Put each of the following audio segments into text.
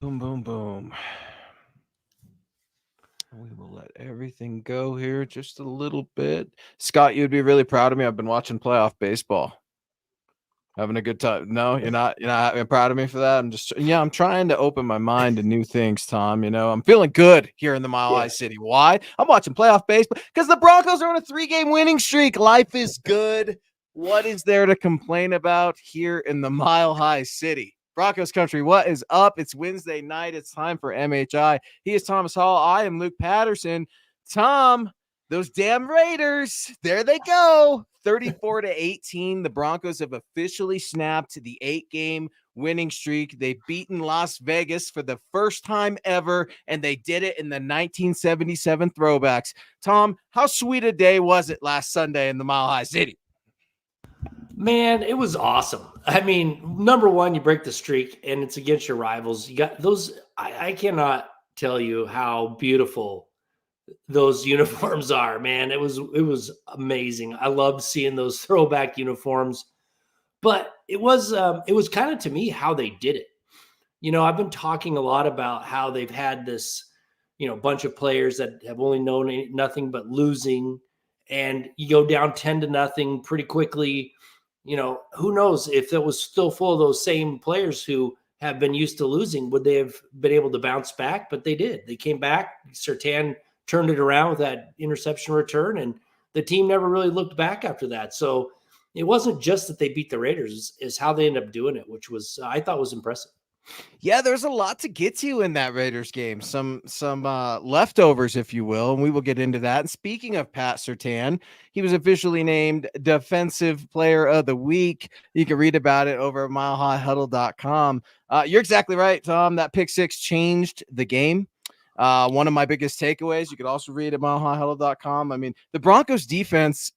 Boom, boom, boom. We will let everything go here just a little bit. Scott, you'd be really proud of me. I've been watching playoff baseball. Having a good time. No, you're not proud of me for that. I'm trying to open my mind to new things, Tom. I'm feeling good here in the Mile High Yeah. City. Why? I'm watching playoff baseball because the Broncos are on a 3-game winning streak. Life is good. What is there to complain about here in the Mile High City? Broncos country, what is up? It's Wednesday night. It's time for MHI. He is Thomas Hall. I am Luke Patterson. Tom, those damn Raiders, there they go. 34-18. The Broncos have officially snapped the 8-game winning streak. They've beaten Las Vegas for the first time ever, and they did it in the 1977 throwbacks. Tom, how sweet a day was it last Sunday in the Mile High City? Man, it was awesome. I mean, number one, you break the streak and it's against your rivals. You got those. I cannot tell you how beautiful those uniforms are, man. It was amazing. I loved seeing those throwback uniforms, but it was kind of to me how they did it. I've been talking a lot about how they've had this, bunch of players that have only known nothing but losing, and you go down 10-0 pretty quickly. Who knows if it was still full of those same players who have been used to losing, would they have been able to bounce back? But they did. They came back. Surtain turned it around with that interception return, and the team never really looked back after that. So it wasn't just that they beat the Raiders, is how they ended up doing it, which was, I thought, was impressive. Yeah, there's a lot to get to in that Raiders game. Some leftovers, if you will, and we will get into that. And speaking of Pat Surtain, he was officially named Defensive Player of the Week. You can read about it over at milehighhuddle.com. You're exactly right, Tom. That pick six changed the game. One of my biggest takeaways. You could also read at milehighhuddle.com. I mean, the Broncos defense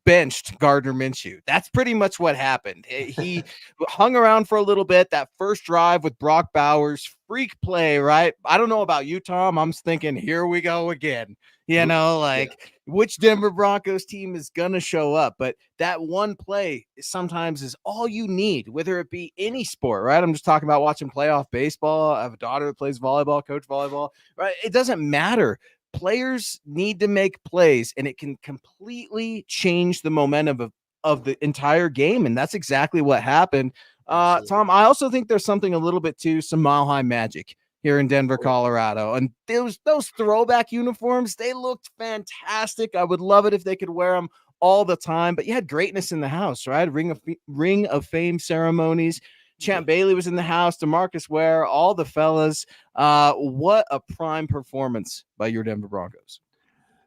benched Gardner Minshew. That's pretty much what happened. He hung around for a little bit. That first drive with Brock Bowers, freak play, right? I don't know about you, Tom. I'm thinking, here we go again. Yeah. Which Denver Broncos team is going to show up? But that one play sometimes is all you need, whether it be any sport, right? I'm just talking about watching playoff baseball. I have a daughter that plays volleyball, coach volleyball, right? It doesn't matter. Players need to make plays, and it can completely change the momentum of the entire game. And that's exactly what happened. Absolutely. Tom, I also think there's something a little bit to some Mile High magic here in Denver, Oh, yeah. Colorado. And those throwback uniforms, they looked fantastic. I would love it if they could wear them all the time, but you had greatness in the house, right? Ring of Fame ceremonies. Yeah. Champ Bailey was in the house, DeMarcus Ware, all the fellas. What a prime performance by your Denver Broncos.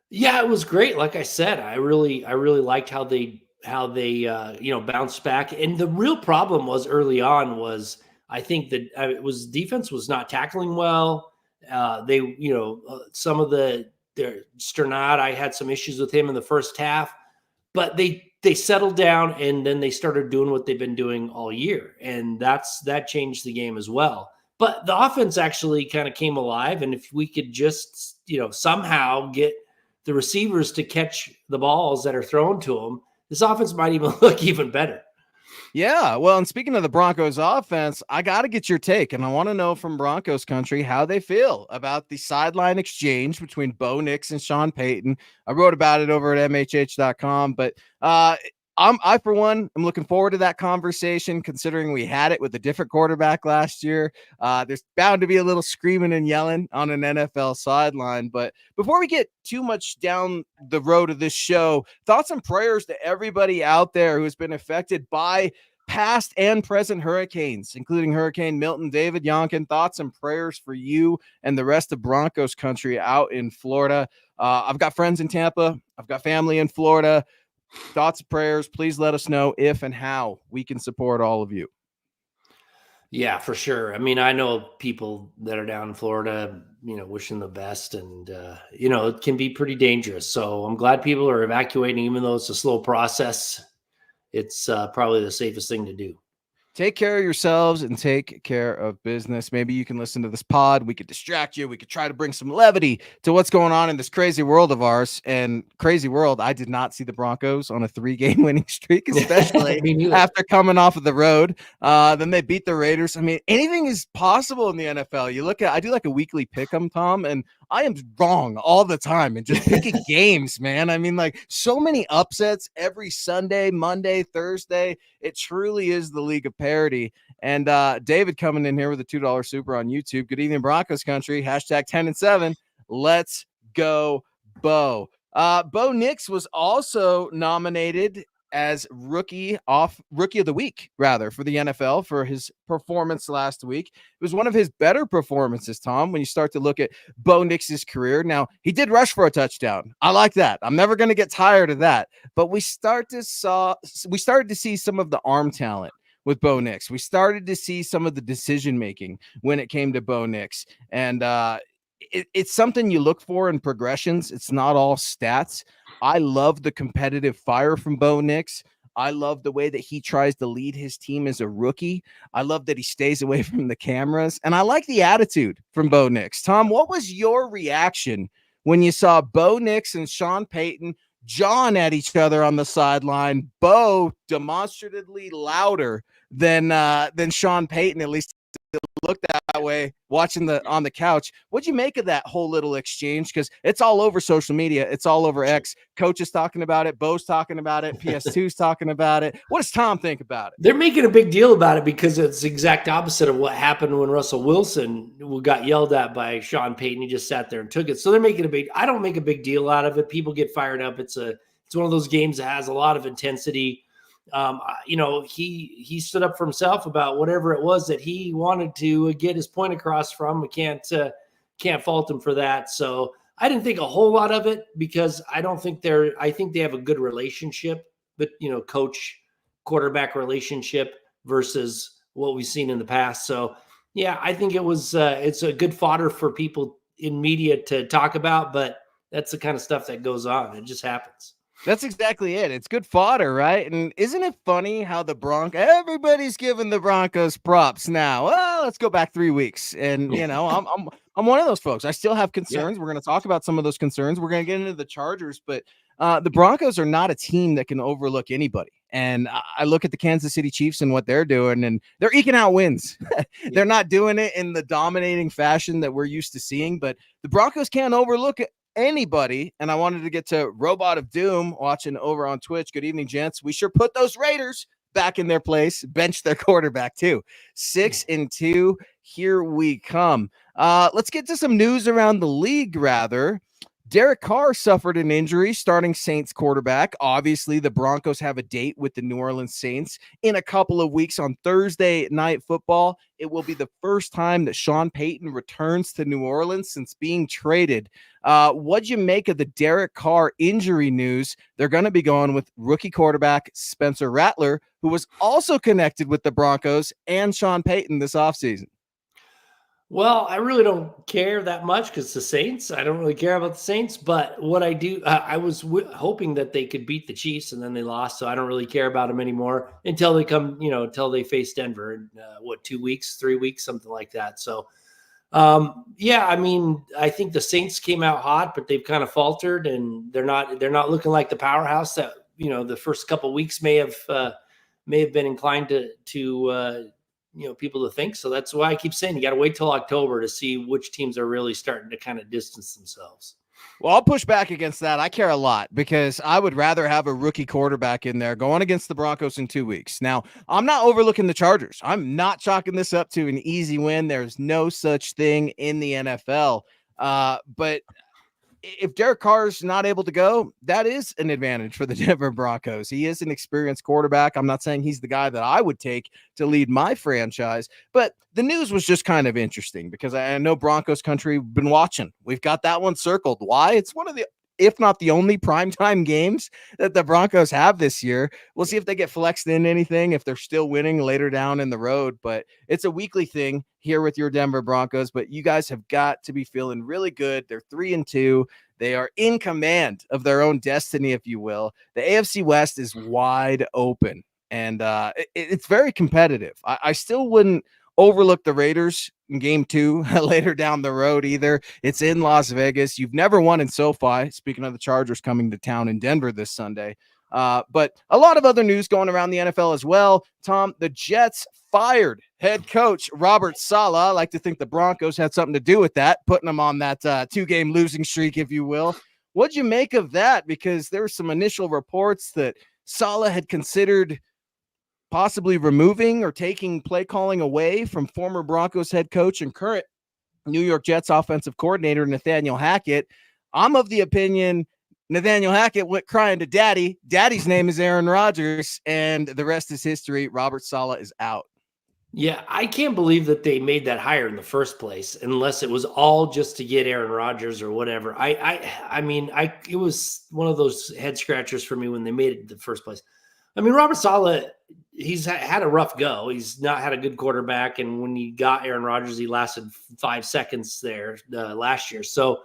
Yeah, it was great. Like I said, I really liked how they bounced back. And the real problem was early on was, I think that it was defense was not tackling well. Some of their Sternad, I had some issues with him in the first half, but they settled down, and then they started doing what they've been doing all year, and that changed the game as well. But the offense actually kind of came alive, and if we could just somehow get the receivers to catch the balls that are thrown to them, this offense might even look even better. Yeah, well, and speaking of the Broncos offense, I got to get your take, and I want to know from Broncos country how they feel about the sideline exchange between Bo Nix and Sean Payton. I wrote about it over at MHH.com, but I for one am looking forward to that conversation, considering we had it with a different quarterback last year. There's bound to be a little screaming and yelling on an NFL sideline. But before we get too much down the road of this show, thoughts and prayers to everybody out there who has been affected by past and present hurricanes, including Hurricane Milton. David Yonkin, thoughts and prayers for you and the rest of Broncos country out in Florida. I've got friends in Tampa. I've got family in Florida. Thoughts and prayers. Please let us know if and how we can support all of you. Yeah, for sure. I mean, I know people that are down in Florida, wishing the best, and it can be pretty dangerous. So I'm glad people are evacuating, even though it's a slow process. It's probably the safest thing to do. Take care of yourselves and take care of business. Maybe you can listen to this pod. We could distract you. We could try to bring some levity to what's going on in this crazy world of ours. And crazy world, I did not see the Broncos on a 3-game winning streak, especially after coming off of the road. Then they beat the Raiders. I mean, anything is possible in the NFL. I do like a weekly pick 'em, Tom, and I am wrong all the time and just picking games, man. I mean, like so many upsets every Sunday, Monday, Thursday. It truly is the league of parody. And David coming in here with a $2 super on YouTube. Good evening, Broncos country. Hashtag 10-7. Let's go, Bo. Bo Nix was also nominated as rookie of the week, rather, for the NFL for his performance last week. It was one of his better performances, Tom, when you start to look at Bo Nix's career. Now, he did rush for a touchdown. I like that. I'm never going to get tired of that. But we started to see some of the arm talent with Bo Nix. We started to see some of the decision making when it came to Bo Nix. And it's something you look for in progressions. It's not all stats. I love the competitive fire from Bo Nix. I love the way that he tries to lead his team as a rookie. I love that he stays away from the cameras. And I like the attitude from Bo Nix. Tom, what was your reaction when you saw Bo Nix and Sean Payton jawing at each other on the sideline? Bo demonstratively louder than Sean Payton, at least looked that way watching on the couch. What'd you make of that whole little exchange? Because it's all over social media. It's all over X. Coach is talking about it. Bo's talking about it. PS2's talking about it. What does Tom think about it? They're making a big deal about it because it's the exact opposite of what happened when Russell Wilson got yelled at by Sean Payton. He just sat there and took it. So they're making I don't make a big deal out of it. People get fired up. It's one of those games that has a lot of intensity. He stood up for himself about whatever it was that he wanted to get his point across from. We can't fault him for that. So I didn't think a whole lot of it because I think they have a good relationship, but coach quarterback relationship versus what we've seen in the past. So yeah, I think it's a good fodder for people in media to talk about, but that's the kind of stuff that goes on. It just happens. That's exactly it. It's good fodder, right? And isn't it funny how everybody's giving the Broncos props now? Well, let's go back 3 weeks. And I'm one of those folks. I still have concerns. Yeah. We're going to talk about some of those concerns. We're going to get into the Chargers, but the Broncos are not a team that can overlook anybody. And I look at the Kansas City Chiefs and what they're doing, and they're eking out wins. They're not doing it in the dominating fashion that we're used to seeing, but the Broncos can't overlook anybody. And I wanted to get to Robot of Doom watching over on Twitch. Good evening, gents. We sure put those Raiders back in their place, bench their quarterback too. 6-2. Here we come. Let's get to some news around the league, rather. Derek Carr suffered an injury, starting Saints quarterback. Obviously, the Broncos have a date with the New Orleans Saints in a couple of weeks on Thursday Night Football. It will be the first time that Sean Payton returns to New Orleans since being traded. What'd you make of the Derek Carr injury news? They're going to be going with rookie quarterback Spencer Rattler, who was also connected with the Broncos and Sean Payton this offseason. Well, I really don't care that much because the Saints, I don't really care about the Saints, but what I do, I was hoping that they could beat the Chiefs and then they lost. So I don't really care about them anymore until they come, until they face Denver in 2 weeks, 3 weeks, something like that. So I think the Saints came out hot, but they've kind of faltered and they're not looking like the powerhouse that, the first couple of weeks may have been inclined to people to think. So that's why I keep saying you got to wait till October to see which teams are really starting to kind of distance themselves. Well, I'll push back against that. I care a lot because I would rather have a rookie quarterback in there going against the Broncos in 2 weeks. Now, I'm not overlooking the Chargers. I'm not chalking this up to an easy win. There's no such thing in the NFL. But if Derek Carr's not able to go, that is an advantage for the Denver Broncos. He is an experienced quarterback. I'm not saying he's the guy that I would take to lead my franchise, but the news was just kind of interesting because I know Broncos country have been watching. We've got that one circled. Why? It's one of the, if not the only primetime games that the Broncos have this year. We'll see if they get flexed in anything, if they're still winning later down in the road, but it's a weekly thing here with your Denver Broncos, but you guys have got to be feeling really good. They're 3-2. They are in command of their own destiny, if you will. The AFC West is wide open. and it's very competitive. I still wouldn't overlook the Raiders in game 2 later down the road either. It's in Las Vegas. You've never won in SoFi. Speaking of the Chargers coming to town in Denver this Sunday. But a lot of other news going around the NFL as well. Tom, the Jets fired head coach Robert Saleh. I like to think the Broncos had something to do with that, putting them on that 2-game losing streak, if you will. What'd you make of that? Because there were some initial reports that Saleh had considered possibly removing or taking play calling away from former Broncos head coach and current New York Jets offensive coordinator Nathaniel Hackett. I'm of the opinion Nathaniel Hackett went crying to daddy. Daddy's name is Aaron Rodgers, and the rest is history. Robert Saleh is out. Yeah, I can't believe that they made that hire in the first place, unless it was all just to get Aaron Rodgers or whatever. I mean, it was one of those head scratchers for me when they made it in the first place. I mean, Robert Saleh, he's had a rough go. He's not had a good quarterback, and when he got Aaron Rodgers, he lasted 5 seconds there last year. So,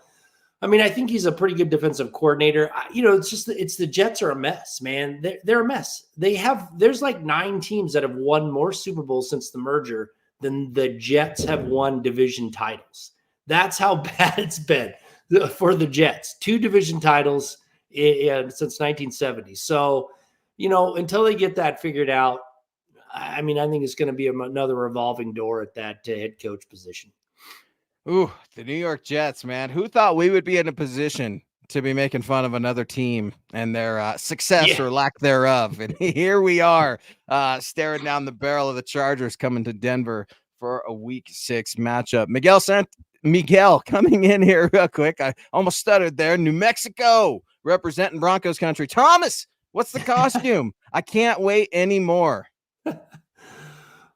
I mean, I think he's a pretty good defensive coordinator. It's the Jets are a mess, man. They're a mess. There's like 9 teams that have won more Super Bowls since the merger than the Jets have won division titles. That's how bad it's been for the Jets. 2 division titles since 1970. So, until they get that figured out, I mean, I think it's going to be another revolving door at that head coach position. Ooh, the New York Jets, man. Who thought we would be in a position to be making fun of another team and their success or lack thereof? And here we are staring down the barrel of the Chargers coming to Denver for a week 6 matchup. Miguel coming in here real quick. I almost stuttered there. New Mexico representing Broncos country. Thomas, what's the costume? I can't wait anymore.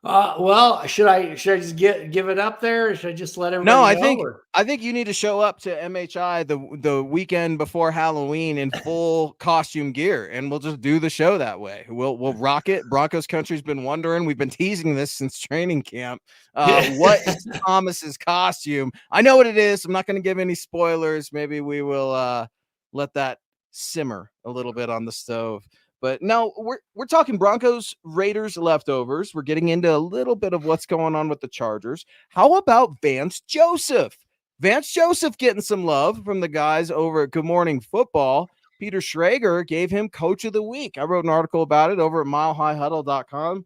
Well, should I just give it up there? Or should I just let everybody know? I think you need to show up to MHI the weekend before Halloween in full costume gear, and we'll just do the show that way. We'll rock it. Broncos country's been wondering. We've been teasing this since training camp. What is Thomas's costume? I know what it is. I'm not going to give any spoilers. Maybe we will let that simmer a little bit on the stove. But no, we're talking Broncos, Raiders leftovers. We're getting into a little bit of what's going on with the Chargers. How about Vance Joseph? Vance Joseph getting some love from the guys over at Good Morning Football. Peter Schrager gave him Coach of the Week. I wrote an article about it over at milehighhuddle.com.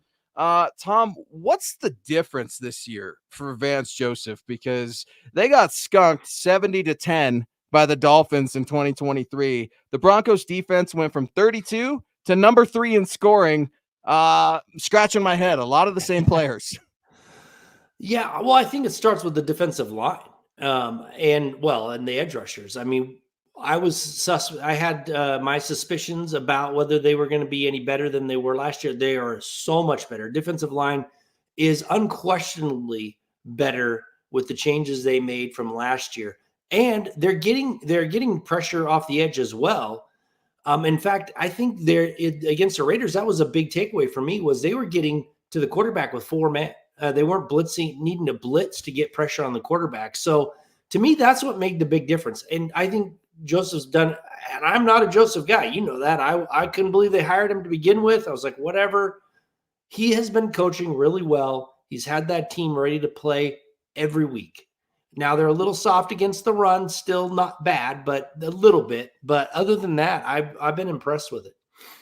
Tom, what's the difference this year for Vance Joseph? Because they got skunked 70-10 by the Dolphins in 2023. The Broncos defense went from 32 to number 3 in scoring. Scratching my head. A lot of the same players. Yeah, well, I think it starts with the defensive line and the edge rushers. I mean, I had my suspicions about whether they were going to be any better than they were last year. They are so much better. Defensive line is unquestionably better with the changes they made from last year, and they're getting pressure off the edge as well. In fact, I think against the Raiders, that was a big takeaway for me, was they were getting to the quarterback with 4 men. They weren't needing to blitz to get pressure on the quarterback. So to me, that's what made the big difference. And I think Joseph's done, and I'm not a Joseph guy. You know that. I couldn't believe they hired him to begin with. I was like, whatever. He has been coaching really well. He's had that team ready to play every week. Now they're a little soft against the run, still not bad, but a little bit. But other than that, I've been impressed with it.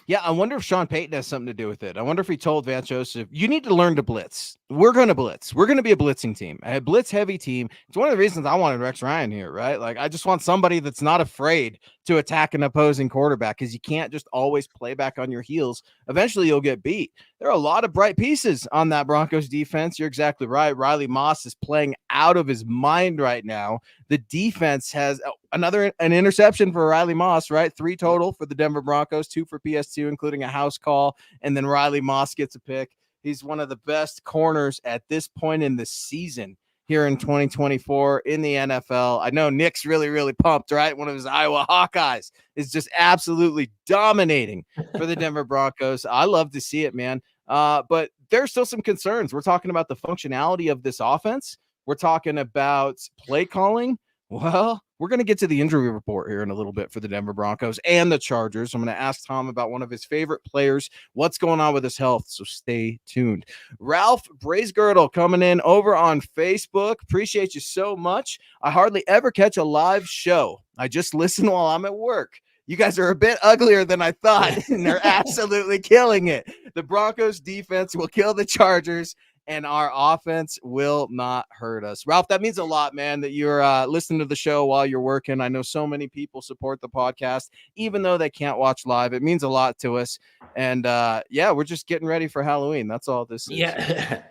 Yeah, I wonder if Sean Payton has something to do with it. I wonder if he told Vance Joseph, you need to learn to blitz. We're going to blitz. We're going to be a blitzing team, a blitz-heavy team. It's one of the reasons I wanted Rex Ryan here, right? Like, I just want somebody that's not afraid to attack an opposing quarterback, because you can't just always play back on your heels. Eventually, you'll get beat. There are a lot of bright pieces on that Broncos defense. You're exactly right. Riley Moss is playing out of his mind right now. The defense has an interception for Riley Moss, right? 3 total for the Denver Broncos, 2 for PS2, including a house call. And then Riley Moss gets a pick. He's one of the best corners at this point in the season here in 2024 in the NFL. I know Nick's really, really pumped, right? One of his Iowa Hawkeyes is just absolutely dominating for the Denver Broncos. I love to see it, man. But there's still some concerns. We're talking about the functionality of this offense. We're talking about play calling. Well, we're going to get to the injury report here in a little bit for the Denver Broncos and the Chargers. I'm going to ask Tom about one of his favorite players, what's going on with his health, so stay tuned. Ralph Bracegirdle coming in over on Facebook. Appreciate you so much. I hardly ever catch a live show. I just listen while I'm at work. You guys are a bit uglier than I thought, and they're absolutely killing it. The Broncos defense will kill the Chargers, and our offense will not hurt us. Ralph, that means a lot, man, that you're listening to the show while you're working. I know so many people support the podcast, even though they can't watch live. It means a lot to us. And yeah, we're just getting ready for Halloween. That's all this is. Yeah,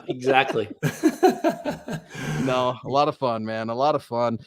exactly. No, a lot of fun, man. A lot of fun.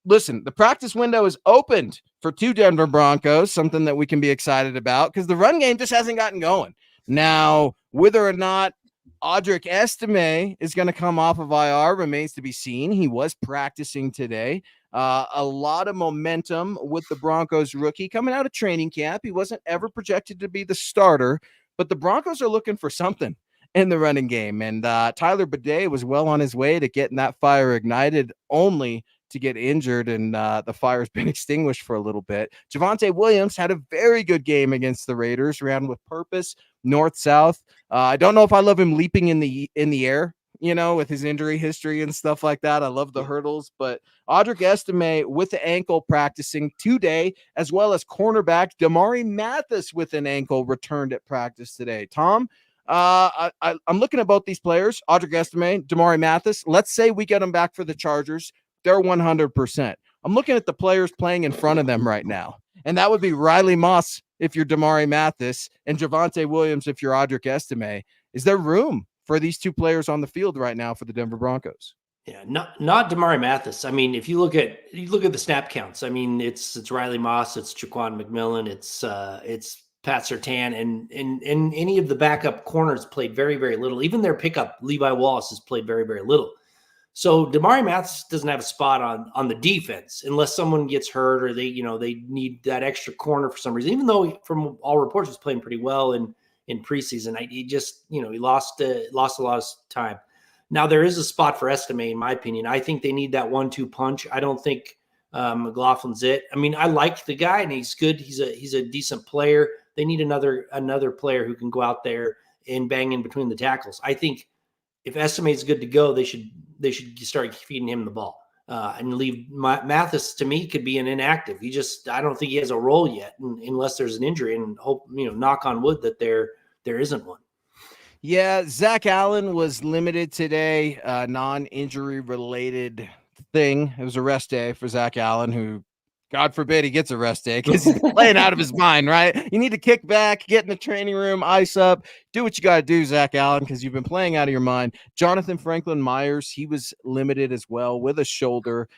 Listen, the practice window is opened for 2 Denver Broncos, something that we can be excited about because the run game just hasn't gotten going. Now, whether or not Audric Estime is going to come off of IR remains to be seen. He was practicing today. A lot of momentum with the Broncos rookie coming out of training camp. He wasn't ever projected to be the starter, but the Broncos are looking for something in the running game. And Tyler Bidet was well on his way to getting that fire ignited, only to get injured, and the fire's been extinguished for a little bit. Javonte Williams had a very good game against the Raiders, ran with purpose, north-south. I don't know if I love him leaping in the air, with his injury history and stuff like that. I love the hurdles, but Audric Estime with the ankle practicing today, as well as cornerback Damarri Mathis with an ankle returned at practice today. Tom, I'm looking at both these players, Audric Estime, Damarri Mathis. Let's say we get them back for the Chargers. They're 100%. I'm looking at the players playing in front of them right now, and that would be Riley Moss if you're Damarri Mathis and Javonte Williams if you're Audric Estime. Is there room for these 2 players on the field right now for the Denver Broncos? Yeah, not Damarri Mathis. I mean, if you look at the snap counts, I mean, it's Riley Moss, it's Jaquan McMillan, it's Pat Surtain, and any of the backup corners played very, very little. Even their pickup, Levi Wallace, has played very, very little. So Damarri Mathis doesn't have a spot on the defense unless someone gets hurt or they need that extra corner for some reason. Even though from all reports he's playing pretty well in preseason, he lost a lot of time. Now there is a spot for Estime, in my opinion. I think they need that 1-2 punch. I don't think McLaughlin's it. I mean, I like the guy and he's good. He's a decent player. They need another player who can go out there and bang in between the tackles. I think if Estime is good to go, they should start feeding him the ball and leave Mathis. To me, could be an inactive. I don't think he has a role yet, unless there's an injury. And hope, knock on wood, that there isn't one. Yeah, Zach Allen was limited today, non-injury related thing. It was a rest day for Zach Allen, who, God forbid, he gets a rest day because he's playing out of his mind, right? You need to kick back, get in the training room, ice up, do what you got to do, Zach Allen, because you've been playing out of your mind. Jonathan Franklin Myers, he was limited as well with a shoulder.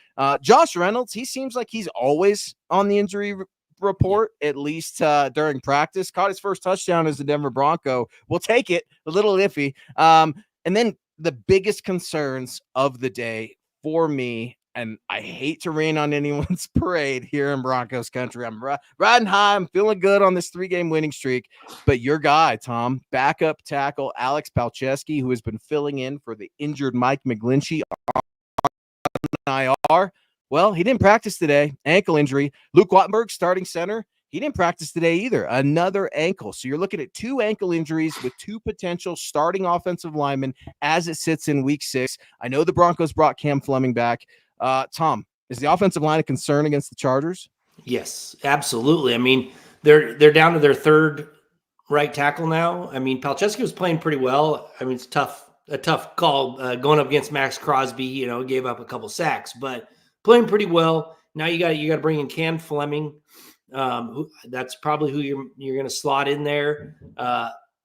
Josh Reynolds, he seems like he's always on the injury report, at least during practice. Caught his first touchdown as a Denver Bronco. We'll take it. A little iffy. And then the biggest concerns of the day for me, and I hate to rain on anyone's parade here in Broncos country. I'm riding high. I'm feeling good on this 3-game winning streak. But your guy, Tom, backup tackle Alex Palczewski, who has been filling in for the injured Mike McGlinchey on IR. Well, he didn't practice today. Ankle injury. Luke Wattenberg, starting center. He didn't practice today either. Another ankle. So you're looking at 2 ankle injuries with 2 potential starting offensive linemen as it sits in week 6. I know the Broncos brought Cam Fleming back. Tom, is the offensive line a concern against the Chargers? Yes, absolutely. I mean, they're down to their 3rd right tackle now. I mean, Palczewski was playing pretty well. I mean, it's a tough call going up against Max Crosby. Gave up a couple sacks, but playing pretty well. Now you got to bring in Cam Fleming. That's probably who you're going to slot in there.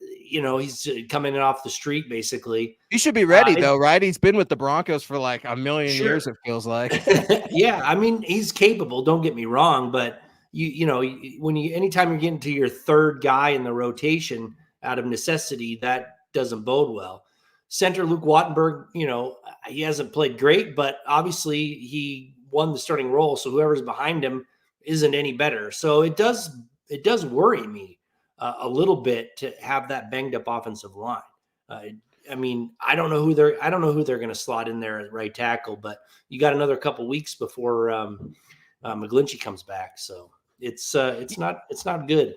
He's coming in off the street basically. He should be ready though, right? He's been with the Broncos for like a million years, it feels like. Yeah, I mean, he's capable. Don't get me wrong, but anytime you're getting to your 3rd guy in the rotation out of necessity, that doesn't bode well. Center Luke Wattenberg, he hasn't played great, but obviously he won the starting role. So whoever's behind him isn't any better. So it does worry me a little bit to have that banged up offensive line. I mean, I don't know who they're going to slot in there at right tackle, but you got another couple weeks before McGlinchey comes back, so it's not good.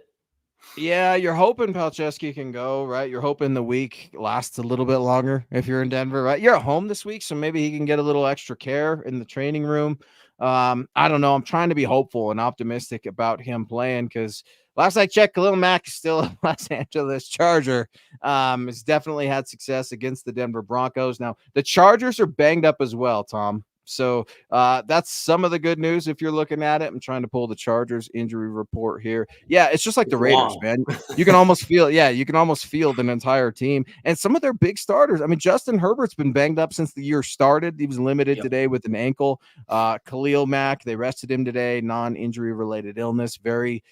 Yeah, you're hoping Palczewski can go, right? You're hoping the week lasts a little bit longer if you're in Denver, right? You're at home this week, so maybe he can get a little extra care in the training room. I don't know. I'm trying to be hopeful and optimistic about him playing because last I checked, Khalil Mack is still a Los Angeles Charger. Has definitely had success against the Denver Broncos. Now, the Chargers are banged up as well, Tom. So that's some of the good news if you're looking at it. I'm trying to pull the Chargers injury report here. Yeah, it's just like the Raiders, man. You can almost feel, you can almost feel the entire team and some of their big starters. I mean, Justin Herbert's been banged up since the year started. He was limited today with an ankle. Khalil Mack, they rested him today, non-injury related illness. Very,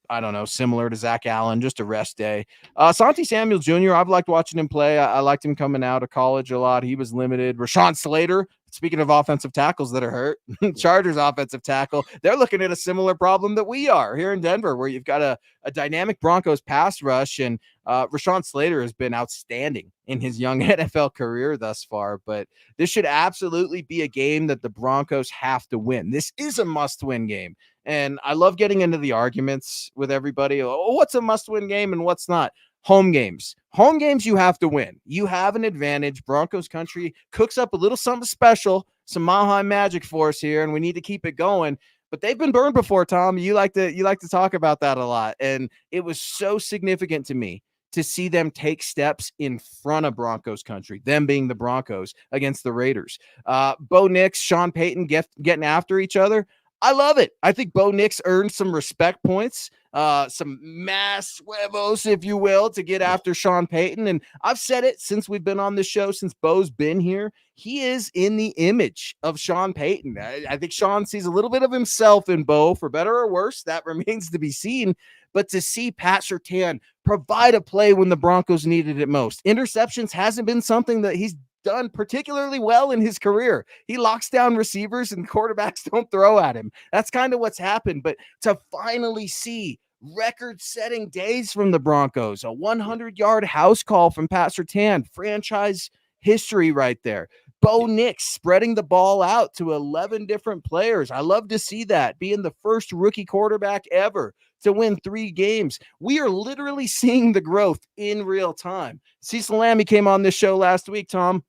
I don't know, similar to Zach Allen, just a rest day. Santi Samuel Jr., I've liked watching him play. I liked him coming out of college a lot. He was limited. Rashawn Slater, speaking of offensive tackles that are hurt, Chargers offensive tackle, they're looking at a similar problem that we are here in Denver, where you've got a dynamic Broncos pass rush, and Rashawn Slater has been outstanding in his young NFL career thus far. But this should absolutely be a game that the Broncos have to win. This is a must-win game. And I love getting into the arguments with everybody. Oh, what's a must-win game and what's not? Home games. Home games you have to win. You have an advantage. Broncos country cooks up a little something special, some Mile High magic for us here, and we need to keep it going. But they've been burned before, Tom. You like to talk about that a lot. And it was so significant to me to see them take steps in front of Broncos country, them being the Broncos against the Raiders. Bo Nix, Sean Payton getting after each other. I love it. I think Bo Nix earned some respect points, some mass huevos, if you will, to get after Sean Payton. And I've said it since we've been on this show, since Bo's been here. He is in the image of Sean Payton. I think Sean sees a little bit of himself in Bo, for better or worse. That remains to be seen. But to see Pat Surtain provide a play when the Broncos needed it most. Interceptions hasn't been something that he's done particularly well in his career. He locks down receivers and quarterbacks don't throw at him. That's kind of what's happened. But to finally see record-setting days from the Broncos, a 100-yard house call from Pat Surtain, franchise history right there. Bo Nix spreading the ball out to 11 different players. I love to see that, being the first rookie quarterback ever to win 3 games. We are literally seeing the growth in real time. Cecil Lammey came on this show last week, Tom.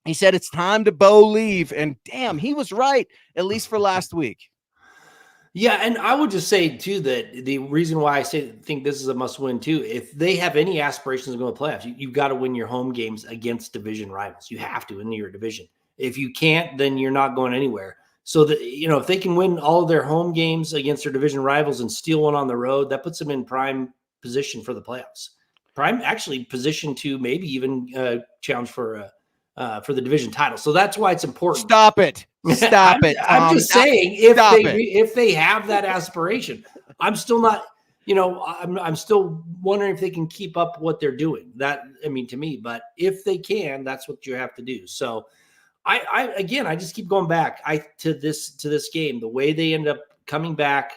He said it's time to Bo leave, and damn, he was right, at least for last week. Yeah, and I would just say, too, that the reason why I think this is a must-win, too, if they have any aspirations of going to playoffs, you've got to win your home games against division rivals. You have to in your division. If you can't, then you're not going anywhere. So, that, if they can win all of their home games against their division rivals and steal one on the road, that puts them in prime position for the playoffs. Prime, actually, position to maybe even challenge for the division title. So that's why it's important. Stop it. I'm just saying, if they have that aspiration, I'm still not, I'm still wondering if they can keep up what they're doing. To me, but if they can, that's what you have to do. So I just keep going back to this game, the way they end up coming back,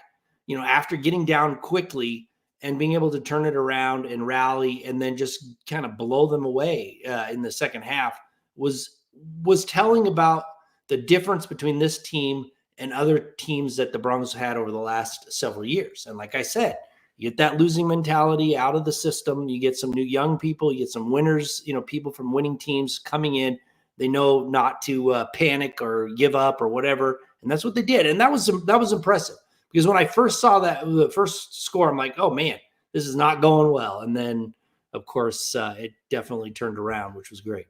after getting down quickly and being able to turn it around and rally and then just kind of blow them away in the second half was telling about the difference between this team and other teams that the Broncos had over the last several years. And like I said, you get that losing mentality out of the system. You get some new young people, you get some winners, people from winning teams coming in. They know not to panic or give up or whatever. And that's what they did. And that was impressive, because when I first saw the first score, I'm like, oh man, this is not going well. And then of course it definitely turned around, which was great.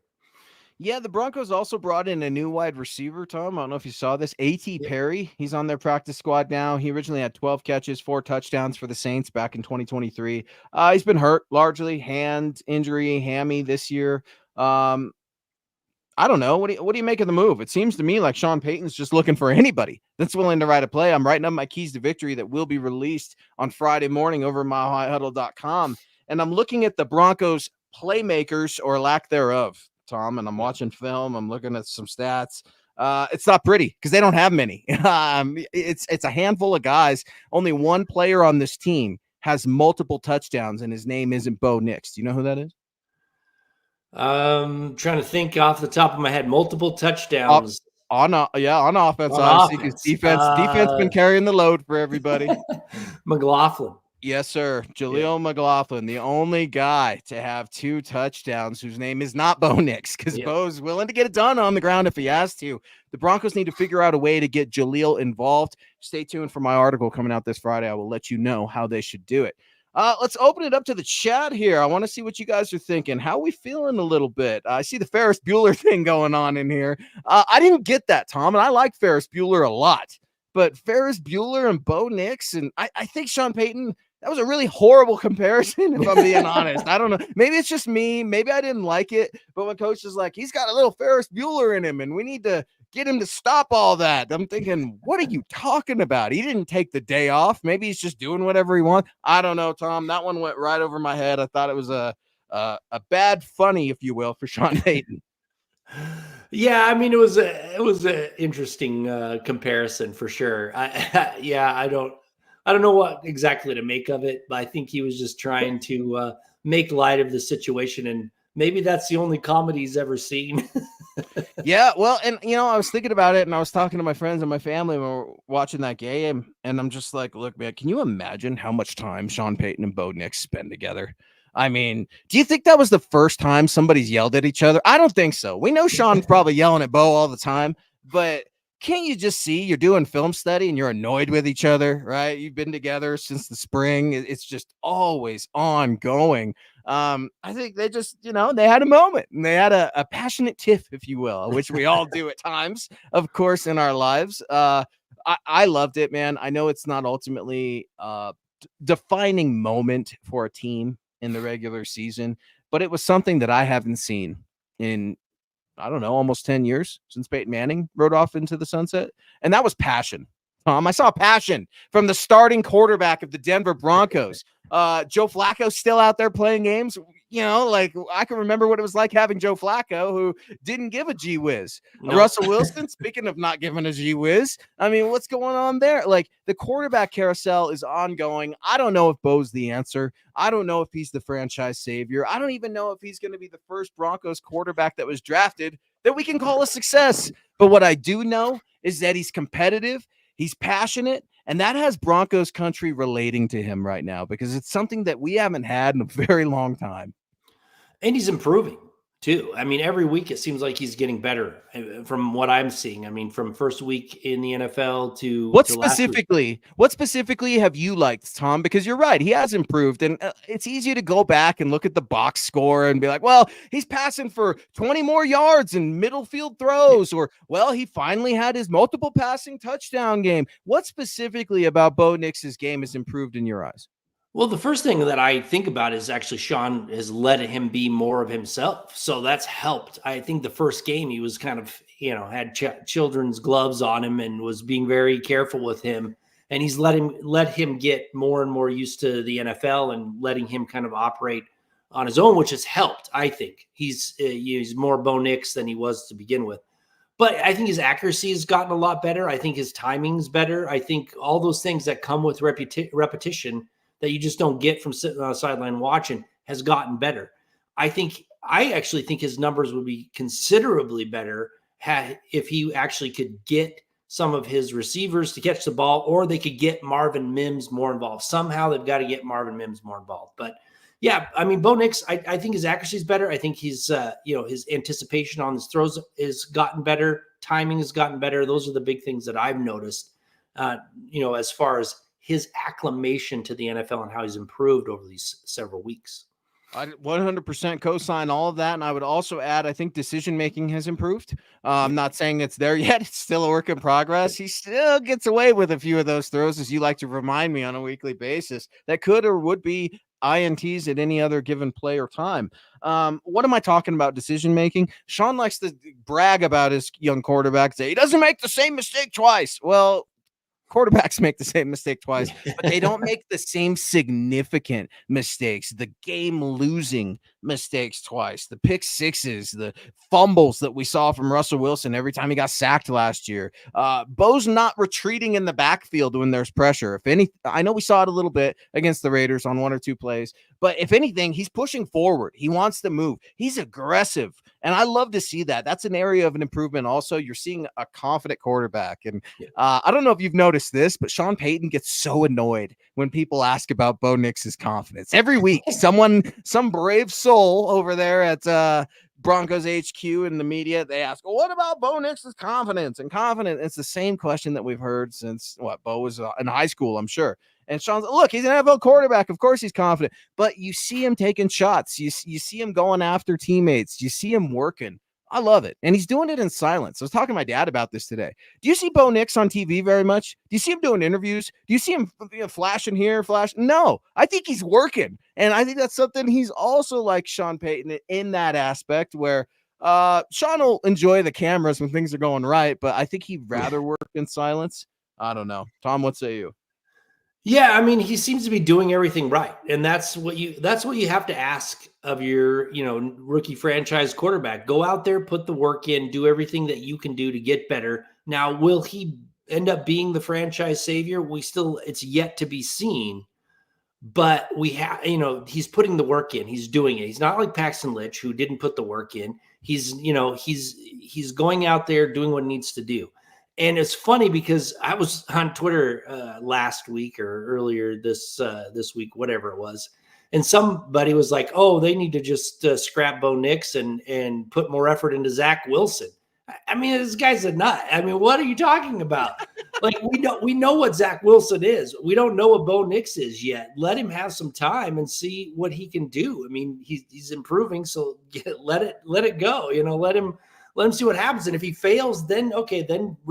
Yeah, the Broncos also brought in a new wide receiver, Tom. I don't know if you saw this. A.T. Perry. He's on their practice squad now. He originally had 12 catches, 4 touchdowns for the Saints back in 2023. He's been hurt largely, hand injury, hammy this year. I don't know. What do you make of the move? It seems to me like Sean Payton's just looking for anybody that's willing to write a play. I'm writing up my keys to victory that will be released on Friday morning over milehighhuddle.com. And I'm looking at the Broncos playmakers, or lack thereof, Tom, and I'm watching film. I'm looking at some stats. It's not pretty because they don't have many. It's a handful of guys. Only one player on this team has multiple touchdowns, and his name isn't Bo Nix. Do you know who that is? Trying to think off the top of my head. Multiple Up touchdowns on offense, on obviously, because offense. defense been carrying the load for everybody. McLaughlin. Yes, sir. Yeah. Jaleel McLaughlin, the only guy to have 2 touchdowns whose name is not Bo Nix, because Yeah. Bo's willing to get it done on the ground if he has to. The Broncos need to figure out a way to get Jaleel involved. Stay tuned for my article coming out this Friday. I will let you know how they should do it. Let's open it up to the chat here. I want to see what you guys are thinking. How are we feeling a little bit? I see the Ferris Bueller thing going on in here. I didn't get that, Tom, and I like Ferris Bueller a lot. But Ferris Bueller and Bo Nix, and I think Sean Payton, that was a really horrible comparison, if I'm being honest. I don't know. Maybe it's just me. Maybe I didn't like it. But when coach is like, he's got a little Ferris Bueller in him, and we need to get him to stop all that. I'm thinking, what are you talking about? He didn't take the day off. Maybe he's just doing whatever he wants. I don't know, Tom. That one went right over my head. I thought it was a bad funny, if you will, for Sean Payton. Yeah, I mean, it was a interesting comparison for sure. I don't know what exactly to make of it, but I think he was just trying to make light of the situation, and maybe that's the only comedy he's ever seen. Yeah, well, and I was thinking about it, and I was talking to my friends and my family when we were watching that game, and I'm just like, look, man, can you imagine how much time Sean Payton and Bo Nix spend together? I mean, do you think that was the first time somebody's yelled at each other? I don't think so. We know Sean's probably yelling at Bo all the time, but can't you just see you're doing film study and you're annoyed with each other, right? You've been together since the spring. It's just always ongoing. I think they just, they had a moment and they had a passionate tiff, if you will, which we all do at times, of course, in our lives. I loved it, man. I know it's not ultimately defining moment for a team in the regular season, but it was something that I haven't seen in, I don't know, almost 10 years since Peyton Manning rode off into the sunset. And that was passion. Tom, I saw passion from the starting quarterback of the Denver Broncos. Joe Flacco's still out there playing games. Like I can remember what it was like having Joe Flacco, who didn't give a gee whiz. No. Russell Wilson, speaking of not giving a gee whiz, I mean, what's going on there? Like the quarterback carousel is ongoing. I don't know if Bo's the answer. I don't know if he's the franchise savior. I don't even know if he's going to be the first Broncos quarterback that was drafted that we can call a success. But what I do know is that he's competitive. He's passionate, and that has Broncos country relating to him right now because it's something that we haven't had in a very long time. And he's improving too. I mean, every week it seems like he's getting better from what I'm seeing. I mean, from first week in the NFL to what specifically have you liked, Tom? Because you're right, he has improved, and it's easy to go back and look at the box score and be like, well, he's passing for 20 more yards in middle field throws, or well, he finally had his multiple passing touchdown game. What specifically about Bo Nix's game has improved in your eyes? Well, the first thing that I think about is actually Sean has let him be more of himself. So that's helped. I think the first game he was kind of, had children's gloves on him and was being very careful with him. And he's let him get more and more used to the NFL and letting him kind of operate on his own, which has helped. I think he's more Bo Nix than he was to begin with. But I think his accuracy has gotten a lot better. I think his timing's better. I think all those things that come with repetition that you just don't get from sitting on the sideline watching has gotten better. I actually think his numbers would be considerably better if he actually could get some of his receivers to catch the ball, or they could get Marvin Mims more involved. Somehow they've got to get Marvin Mims more involved. But yeah, I mean, Bo Nix, I think his accuracy is better. I think his anticipation on his throws has gotten better. Timing has gotten better. Those are the big things that I've noticed, as far as his acclimation to the NFL and how he's improved over these several weeks. I 100% co-sign all of that. And I would also add, I think decision-making has improved. I'm not saying it's there yet. It's still a work in progress. He still gets away with a few of those throws, as you like to remind me on a weekly basis, that could or would be INTs at any other given play or time. What am I talking about? Decision-making. Sean likes to brag about his young quarterback, say he doesn't make the same mistake twice. Well, quarterbacks make the same mistake twice, but they don't make the same significant mistakes, the game-losing mistakes twice, the pick sixes, the fumbles that we saw from Russell Wilson every time he got sacked last year. Bo's not retreating in the backfield when there's pressure. If any, I know we saw it a little bit against the Raiders on 1 or 2 plays, but if anything, he's pushing forward. He wants to move. He's aggressive. And I love to see that. That's an area of an improvement. Also, you're seeing a confident quarterback. And I don't know if you've noticed this, but Sean Payton gets so annoyed when people ask about Bo Nix's confidence. Every week, some brave soul over there at Broncos HQ in the media, they ask, well, what about Bo Nix's confidence? And confidence, it's the same question that we've heard since Bo was in high school, I'm sure. And Sean's, look, he's an NFL quarterback. Of course he's confident. But you see him taking shots. You see him going after teammates. You see him working. I love it. And he's doing it in silence. I was talking to my dad about this today. Do you see Bo Nix on TV very much? Do you see him doing interviews? Do you see him flashing here, flashing? No, I think he's working. And I think that's something he's also like Sean Payton in that aspect where Sean will enjoy the cameras when things are going right, but I think he'd rather work in silence. I don't know. Tom, what say you? Yeah, I mean, he seems to be doing everything right, and that's what you have to ask of your, rookie franchise quarterback. Go out there, put the work in, do everything that you can do to get better. Now, will he end up being the franchise savior? It's yet to be seen, but we have, he's putting the work in. He's doing it. He's not like Paxton Lynch, who didn't put the work in. He's going out there doing what he needs to do. And it's funny because I was on Twitter last week or earlier this week, whatever it was. And somebody was like, oh, they need to just scrap Bo Nix and put more effort into Zach Wilson. I mean, this guy's a nut. I mean, what are you talking about? Like, we know what Zach Wilson is. We don't know what Bo Nix is yet. Let him have some time and see what he can do. I mean, he's improving. So let it go, let him see what happens. And if he fails, then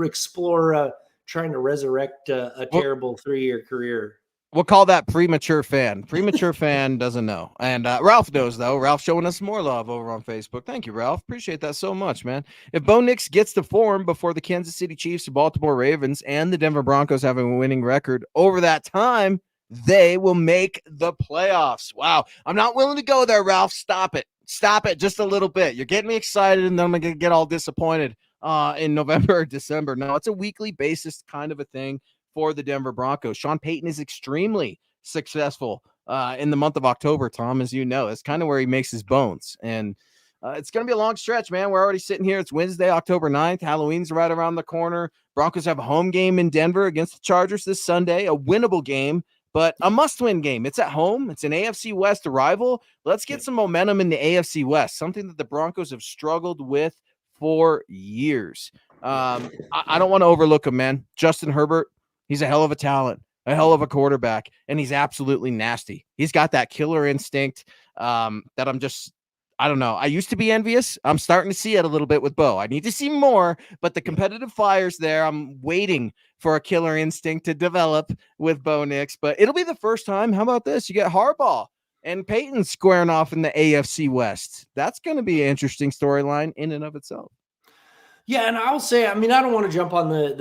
explore trying to resurrect a terrible 3-year career. We'll call that premature fan. Premature fan doesn't know. And Ralph knows, though. Ralph showing us more love over on Facebook. Thank you, Ralph. Appreciate that so much, man. If Bo Nix gets to form before the Kansas City Chiefs, the Baltimore Ravens, and the Denver Broncos having a winning record over that time, they will make the playoffs. Wow. I'm not willing to go there, Ralph. Stop it. Stop it just a little bit. You're getting me excited, and then I'm going to get all disappointed in November or December. No, it's a weekly basis kind of a thing for the Denver Broncos. Sean Payton is extremely successful in the month of October, Tom, as you know. It's kind of where he makes his bones. And it's going to be a long stretch, man. We're already sitting here. It's Wednesday, October 9th. Halloween's right around the corner. Broncos have a home game in Denver against the Chargers this Sunday, a winnable game, but a must-win game. It's at home. It's an AFC West rival. Let's get some momentum in the AFC West, something that the Broncos have struggled with for years. I don't want to overlook him, man. Justin Herbert, he's a hell of a talent, a hell of a quarterback, and he's absolutely nasty. He's got that killer instinct that I don't know. I used to be envious. I'm starting to see it a little bit with Bo. I need to see more, but the competitive fire's there. I'm waiting for a killer instinct to develop with Bo Nix, but it'll be the first time. How about this? You get Harbaugh and Payton squaring off in the AFC West. That's going to be an interesting storyline in and of itself. Yeah, and I'll say, I mean, I don't want to jump on they're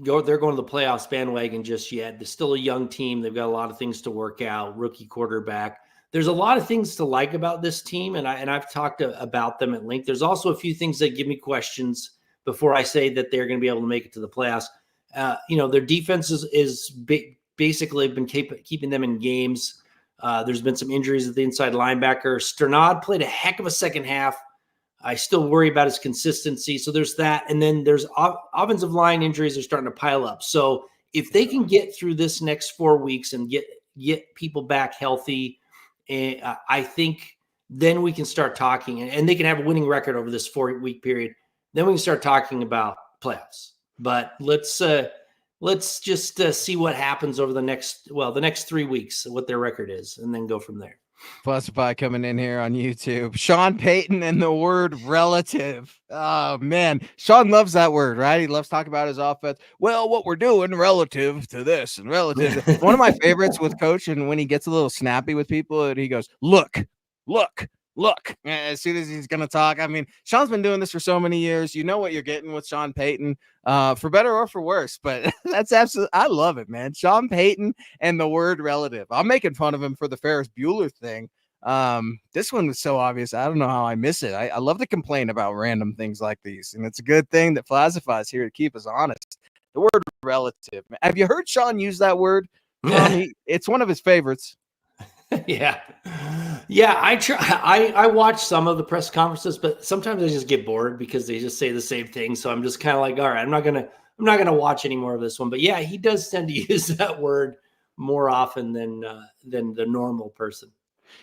going to the playoffs bandwagon just yet. They're still a young team. They've got a lot of things to work out, rookie quarterback. There's a lot of things to like about this team, and I've talked about them at length. There's also a few things that give me questions before I say that they're going to be able to make it to the playoffs. Their defense is basically been keeping them in games. There's been some injuries at the inside linebacker. Sternad played a heck of a second half. I still worry about his consistency. So there's that. And then there's offensive line injuries are starting to pile up. So if they can get through this next 4 weeks and get people back healthy, I think then we can start talking, and they can have a winning record over this 4-week period. Then we can start talking about playoffs. But let's just see what happens over the next 3 weeks, what their record is, and then go from there. Fussify coming in here on YouTube. Sean Payton and the word relative. Oh, man. Sean loves that word, right? He loves talking about his offense. Well, what we're doing relative to this and relative. One of my favorites with Coach, and when he gets a little snappy with people, and he goes, look. As soon as he's going to talk. I mean, Sean's been doing this for so many years. You know what you're getting with Sean Payton, for better or for worse. But that's absolutely, I love it, man. Sean Payton and the word relative. I'm making fun of him for the Ferris Bueller thing. This one was so obvious. I don't know how I miss it. I love to complain about random things like these, and it's a good thing that Flazifi's here to keep us honest. The word relative. Have you heard Sean use that word? It's one of his favorites. Yeah. Yeah, I watch some of the press conferences, but sometimes I just get bored because they just say the same thing. So I'm just kind of like, all right, I'm not gonna watch any more of this one. But yeah, he does tend to use that word more often than the normal person.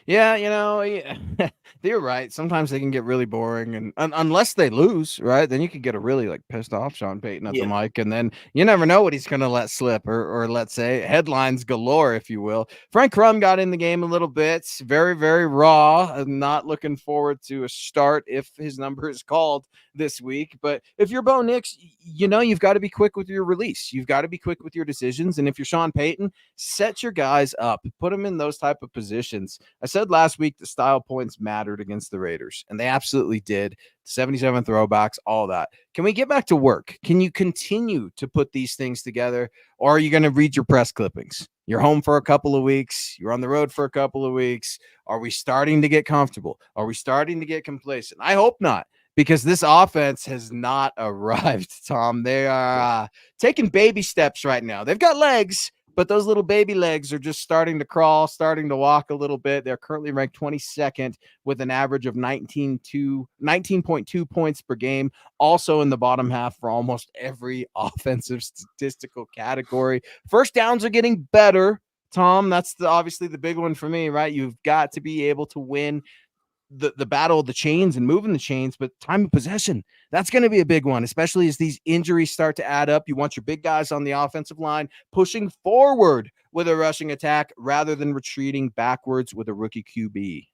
Yeah, you're right. Sometimes they can get really boring, and unless they lose, right? Then you could get a really like pissed off Sean Payton at the mic, and then you never know what he's going to let slip, or let's say headlines galore, if you will. Frank Crum got in the game a little bit, very very raw. I'm not looking forward to a start if his number is called this week. But if you're Bo Nix, you've got to be quick with your release. You've got to be quick with your decisions, and if you're Sean Payton, set your guys up, put them in those type of positions. I said last week the style points mattered against the Raiders, and they absolutely did. 77 throwbacks, all that. Can we get back to work? Can you continue to put these things together, or are you going to read your press clippings? You're home for a couple of weeks. You're on the road for a couple of weeks. Are we starting to get comfortable? Are we starting to get complacent? I hope not, because this offense has not arrived, Tom. They are taking baby steps right now. They've got legs, but those little baby legs are just starting to crawl, starting to walk a little bit. They're currently ranked 22nd with an average of 19.2 points per game, also in the bottom half for almost every offensive statistical category. First downs are getting better, Tom. That's obviously the big one for me, right? You've got to be able to win the battle of the chains and moving the chains, but time of possession, that's going to be a big one, especially as these injuries start to add up. You want your big guys on the offensive line pushing forward with a rushing attack rather than retreating backwards with a rookie QB.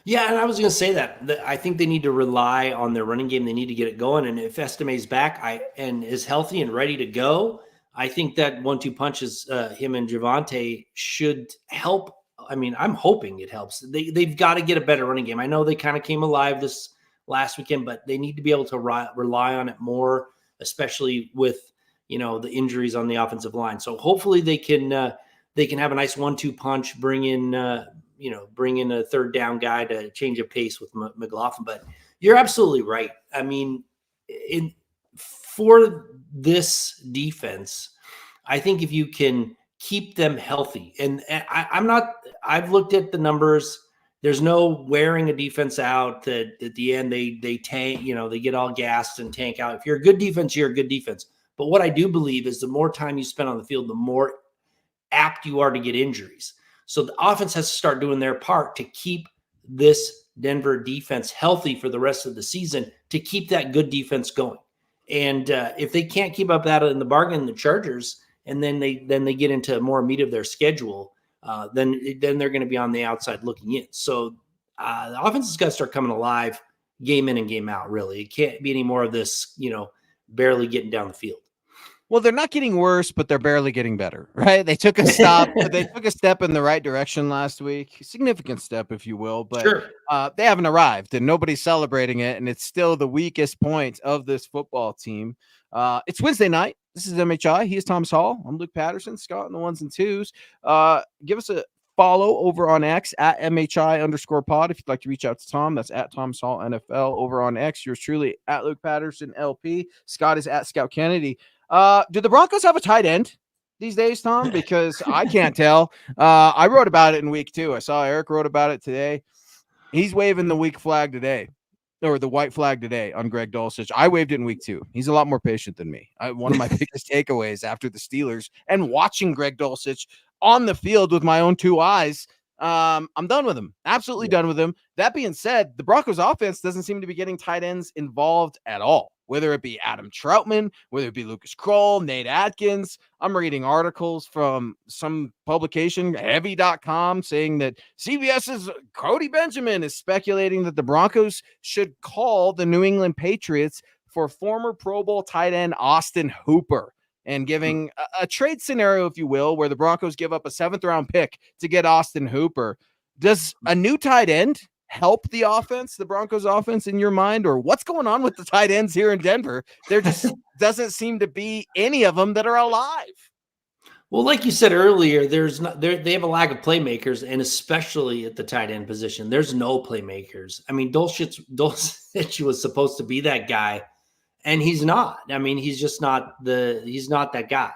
Yeah, and I was going to say that I think they need to rely on their running game. They need to get it going. And if Estime's back and is healthy and ready to go, I think that 1-2 punches him and Javonte should help. I mean, I'm hoping it helps. They've got to get a better running game. I know they kind of came alive this last weekend, but they need to be able to rely on it more, especially with the injuries on the offensive line. So hopefully they can have a nice 1-2 punch, bring in a third down guy to change a pace with McLaughlin. But you're absolutely right. I mean, for this defense, I think if you can keep them healthy, and I've looked at the numbers. There's no wearing a defense out that at the end they tank, they get all gassed and tank out. If you're a good defense, you're a good defense. But what I do believe is the more time you spend on the field, the more apt you are to get injuries. So the offense has to start doing their part to keep this Denver defense healthy for the rest of the season, to keep that good defense going. And if they can't keep up that in the bargain, the Chargers, and then they get into more meat of their schedule, then they're going to be on the outside looking in. So the offense has got to start coming alive game in and game out, really. It can't be any more of this, barely getting down the field. Well, they're not getting worse, but they're barely getting better, right? They took a stop. They took a step in the right direction last week. Significant step, if you will, but sure. They haven't arrived, and nobody's celebrating it, and it's still the weakest point of this football team. It's Wednesday night. This is MHI. He is Thomas Hall. I'm Luke Patterson, Scott in the ones and twos. Give us a follow over on X at MHI_pod. If you'd like to reach out to Tom, that's at Thomas Hall NFL over on X. Yours truly at Luke Patterson LP. Scott is at Scout Kennedy. Do the Broncos have a tight end these days, Tom? Because I can't tell. I wrote about it in week 2. I saw Eric wrote about it today. He's waving the weak flag today, or the white flag today on Greg Dulcich. I waved it in week 2. He's a lot more patient than me. One of my biggest takeaways after the Steelers and watching Greg Dulcich on the field with my own 2 eyes. I'm done with him. Absolutely done with him. That being said, the Broncos offense doesn't seem to be getting tight ends involved at all. Whether it be Adam Troutman, whether it be Lucas Kroll, Nate Atkins. I'm reading articles from some publication, heavy.com, saying that CBS's Cody Benjamin is speculating that the Broncos should call the New England Patriots for former Pro Bowl tight end Austin Hooper, and giving a trade scenario, if you will, where the Broncos give up a 7th-round pick to get Austin Hooper. Does a new tight end help the offense, the Broncos offense, in your mind? Or what's going on with the tight ends here in Denver? There just doesn't seem to be any of them that are alive. Well, like you said earlier, they have a lack of playmakers, and especially at the tight end position, there's no playmakers. I mean, Dulcich was supposed to be that guy, and he's not. I mean, he's just he's not that guy.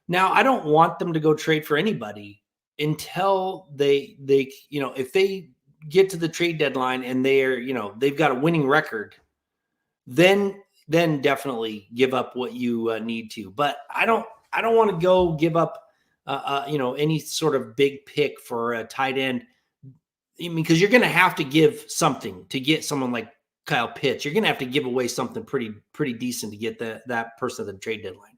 Now, I don't want them to go trade for anybody until if they get to the trade deadline and they've got a winning record, then definitely give up what you need to. But I don't want to go give up any sort of big pick for a tight end. I mean, because you're going to have to give something to get someone like Kyle Pitts. You're going to have to give away something pretty decent to get that person at the trade deadline.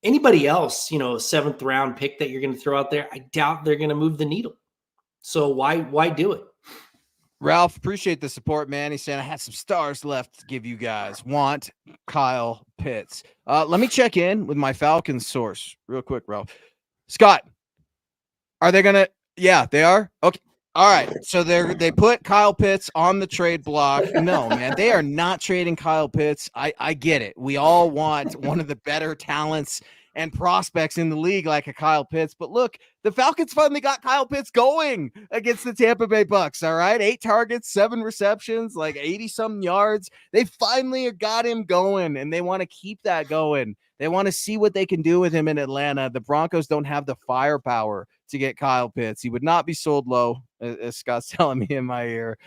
Anybody else, a 7th round pick that you're going to throw out there, I doubt they're going to move the needle. So why do it? Ralph, appreciate the support, man. He's saying I had some stars left to give you guys. Want Kyle Pitts. Let me check in with my Falcons source real quick, Ralph. Scott, are they going to? Yeah, they are. Okay. All right. So they put Kyle Pitts on the trade block. No, man, they are not trading Kyle Pitts. I get it. We all want one of the better talents and prospects in the league like a Kyle Pitts. But look, the Falcons finally got Kyle Pitts going against the Tampa Bay Bucks. All right. 8 targets, 7 receptions, like 80-something yards. They finally got him going, and they want to keep that going. They want to see what they can do with him in Atlanta. The Broncos don't have the firepower to get Kyle Pitts. He would not be sold low, as Scott's telling me in my ear.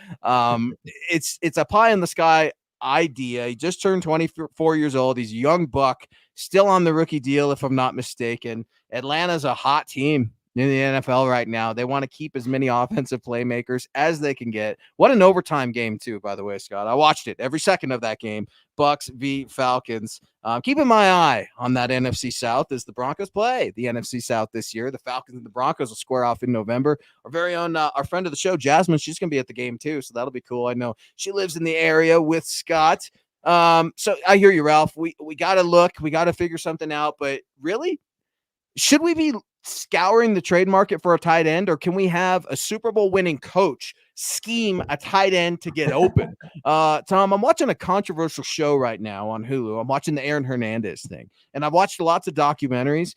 It's a pie in the sky idea. He just turned 24 years old. He's a young buck, still on the rookie deal, if I'm not mistaken. Atlanta's a hot team in the NFL right now. They want to keep as many offensive playmakers as they can get. What an overtime game, too, by the way, Scott. I watched it every second of that game. Bucks v Falcons. Keeping my eye on that NFC South as the Broncos play the NFC South this year. The Falcons and the Broncos will square off in November. Our very own, our friend of the show, Jasmine, she's going to be at the game too, so that'll be cool. I know she lives in the area with Scott. So I hear you, Ralph. We got to look. We got to figure something out. But really, should we be scouring the trade market for a tight end, or can we have a Super Bowl winning coach scheme a tight end to get open? Tom, I'm watching a controversial show right now on Hulu. I'm watching the Aaron Hernandez thing, and I've watched lots of documentaries.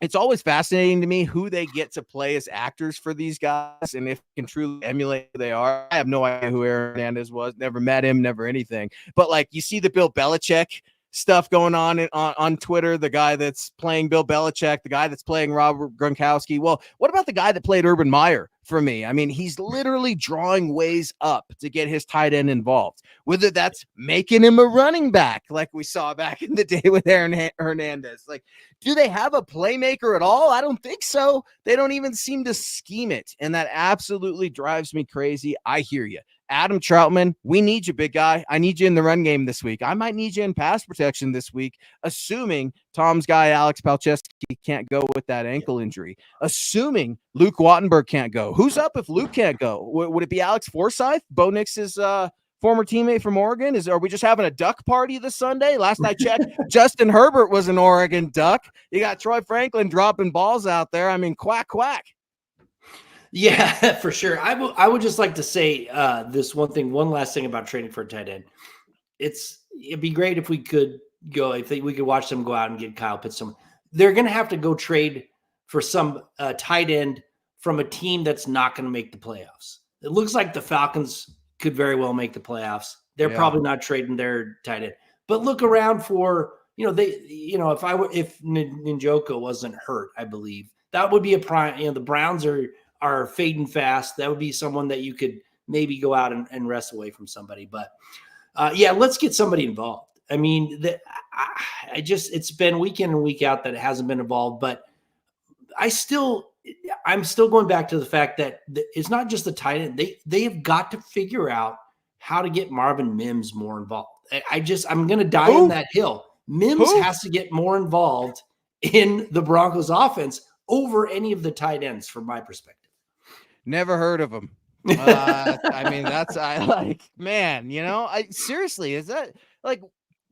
It's always fascinating to me who they get to play as actors for these guys and if they can truly emulate who they are. I have no idea who Aaron Hernandez was, never met him, never anything. But like, you see the Bill Belichick stuff going on Twitter, the guy that's playing Bill Belichick, the guy that's playing Robert Gronkowski. Well, what about the guy that played Urban Meyer for me? I mean, he's literally drawing ways up to get his tight end involved, whether that's making him a running back like we saw back in the day with Aaron Hernandez. Like, do they have a playmaker at all? I don't think so. They don't even seem to scheme it, and that absolutely drives me crazy. I hear you. Adam Troutman, we need you, big guy. I need you in the run game this week. I might need you in pass protection this week, assuming Tom's guy, Alex Palczewski, can't go with that ankle injury. Assuming Luke Wattenberg can't go. Who's up if Luke can't go? Would it be Alex Forsythe, Bo Nix's former teammate from Oregon? Are we just having a duck party this Sunday? Last I checked, Justin Herbert was an Oregon Duck. You got Troy Franklin dropping balls out there. I mean, quack, quack. Yeah, for sure. I would just like to say one last thing about trading for a tight end. It'd be great if we could we could watch them go out and get Kyle Pitts. They're going to have to go trade for some tight end from a team that's not going to make the playoffs. It looks like the Falcons could very well make the playoffs. They're probably not trading their tight end, but look around for, if Njoku wasn't hurt, I believe that would be a prime. The Browns are fading fast. That would be someone that you could maybe go out and wrest away from somebody. But let's get somebody involved. I mean, it's been week in and week out that it hasn't been involved, but I'm still going back to the fact that it's not just the tight end. They have got to figure out how to get Marvin Mims more involved. I'm going to die on that hill. Mims has to get more involved in the Broncos offense over any of the tight ends from my perspective. Never heard of him. I mean, seriously, is that like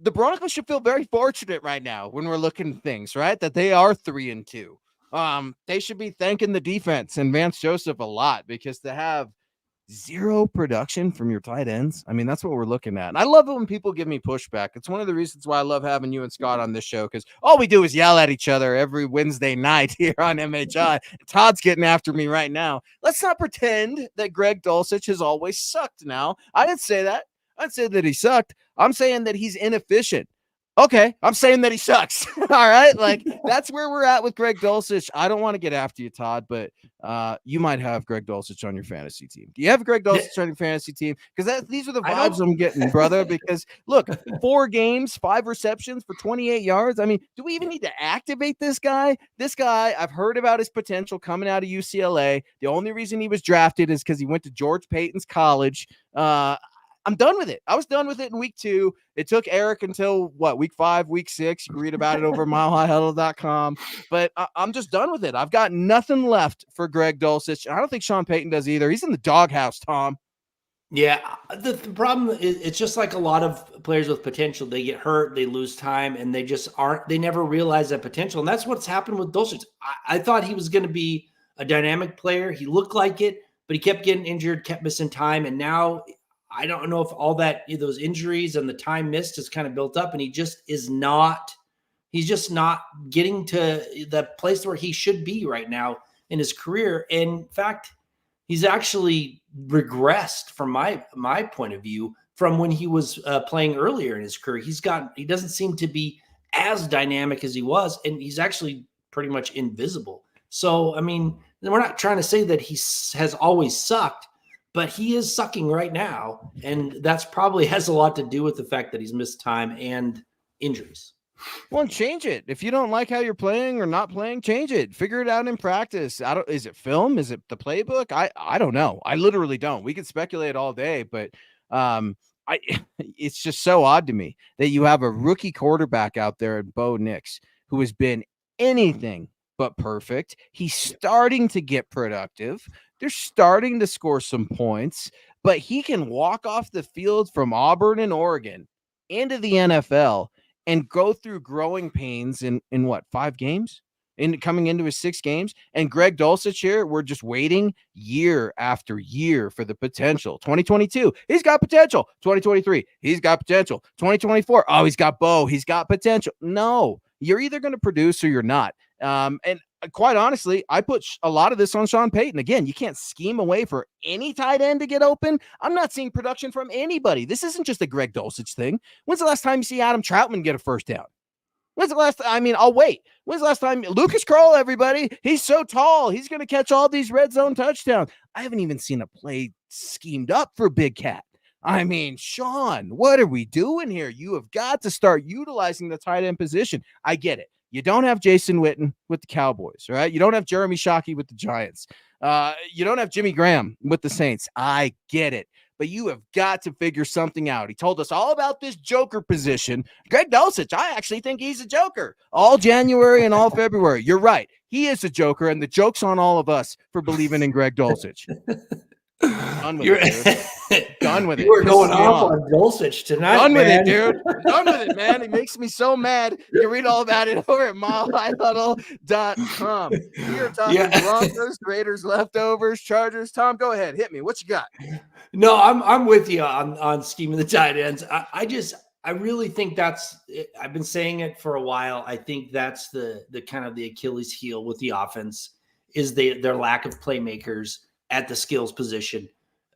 the Broncos should feel very fortunate right now when we're looking at things, right? That they are 3-2. They should be thanking the defense and Vance Joseph a lot, because to have zero production from your tight ends. I mean, that's what we're looking at. And I love it when people give me pushback. It's one of the reasons why I love having you and Scott on this show, because all we do is yell at each other every Wednesday night here on MHI. Todd's getting after me right now. Let's not pretend that Greg Dulcich has always sucked now. I didn't say that. I didn't say that he sucked. I'm saying that he's inefficient. Okay, I'm saying that he sucks. All right, like that's where we're at with Greg Dulcich. I don't want to get after you, Todd, but you might have Greg Dulcich on your fantasy team. Do you have Greg Dulcich on your fantasy team? Because these are the vibes I'm getting, brother. Because look, 4 games, 5 receptions for 28 yards. I mean, do we even need to activate this guy? This guy, I've heard about his potential coming out of UCLA. The only reason he was drafted is because he went to George Payton's college. I'm done with it. I was done with it in week 2. It took Eric until week 5, week 6. You can read about it over at milehighhuddle.com. But I'm just done with it. I've got nothing left for Greg Dulcich. I don't think Sean Payton does either. He's in the doghouse, Tom. Yeah, the problem is it's just like a lot of players with potential. They get hurt, they lose time, and they never realize that potential. And that's what's happened with Dulcich. I thought he was going to be a dynamic player. He looked like it, but he kept getting injured, kept missing time, and now I don't know if all that, those injuries and the time missed has kind of built up, and he's just not getting to the place where he should be right now in his career. And in fact, he's actually regressed from my point of view from when he was playing earlier in his career. He doesn't seem to be as dynamic as he was, and he's actually pretty much invisible. So, I mean, we're not trying to say that he has always sucked, but he is sucking right now, and that's probably has a lot to do with the fact that he's missed time and injuries. Well, change it. If you don't like how you're playing or not playing, change it. Figure it out in practice. Is it film? Is it the playbook? I don't know. I literally don't. We could speculate all day, but it's just so odd to me that you have a rookie quarterback out there at Bo Nix who has been anything but perfect. He's starting to get productive. They're starting to score some points, but he can walk off the field from Auburn and Oregon into the NFL and go through growing pains in 5 games? Coming into his 6 games. And Greg Dulcich here, we're just waiting year after year for the potential. 2022, he's got potential. 2023, he's got potential. 2024, oh, he's got Bo, he's got potential. No, you're either going to produce or you're not. And quite honestly, I put a lot of this on Sean Payton. Again, you can't scheme away for any tight end to get open. I'm not seeing production from anybody. This isn't just a Greg Dulcich thing. When's the last time you see Adam Troutman get a first down? When's the last time? I mean, I'll wait. When's the last time? Lucas Kroll, everybody. He's so tall. He's going to catch all these red zone touchdowns. I haven't even seen a play schemed up for Big Cat. I mean, Sean, what are we doing here? You have got to start utilizing the tight end position. I get it. You don't have Jason Witten with the Cowboys, right? You don't have Jeremy Shockey with the Giants. You don't have Jimmy Graham with the Saints. I get it. But you have got to figure something out. He told us all about this joker position. Greg Dulcich, I actually think he's a joker. All January and all February. You're right. He is a joker, and the joke's on all of us for believing in Greg Dulcich. Done with it, dude. Done with it. You were going off on Dulcich tonight. Done with it, dude. Done with it, man. It makes me so mad. You can read all about it over at milehighhuddle.com. We are talking Broncos, Raiders, leftovers, Chargers. Tom, go ahead. Hit me. What you got? No, I'm with you on scheming the tight ends. I really think that's it. I've been saying it for a while. I think that's the kind of the Achilles heel with the offense is their lack of playmakers at the skills position.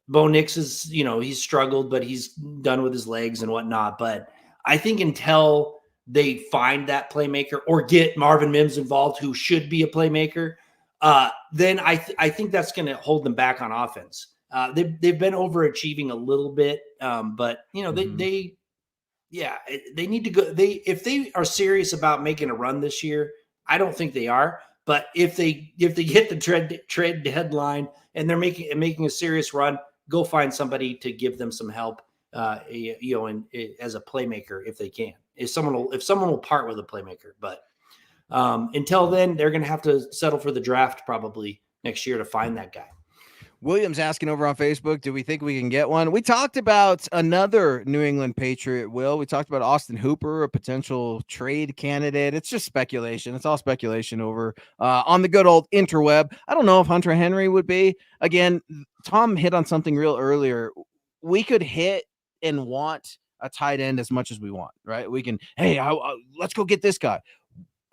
Bo Nix is, he's struggled, but he's done with his legs and whatnot. But I think until they find that playmaker or get Marvin Mims involved, who should be a playmaker, then I think that's going to hold them back on offense. They've been overachieving a little bit, but they need to go. If they are serious about making a run this year, I don't think they are. But if they get the trade deadline and they're making a serious run, go find somebody to give them some help, as a playmaker if they can. If someone will part with a playmaker, but until then, they're going to have to settle for the draft probably next year to find that guy. Williams asking over on Facebook, do we think we can get one? We talked about another New England Patriot, Will. We talked about Austin Hooper, a potential trade candidate. It's just speculation. It's all speculation over on the good old interweb. I don't know if Hunter Henry would be. Again, Tom hit on something real earlier. We could hit and want a tight end as much as we want, right? We can, hey, let's go get this guy.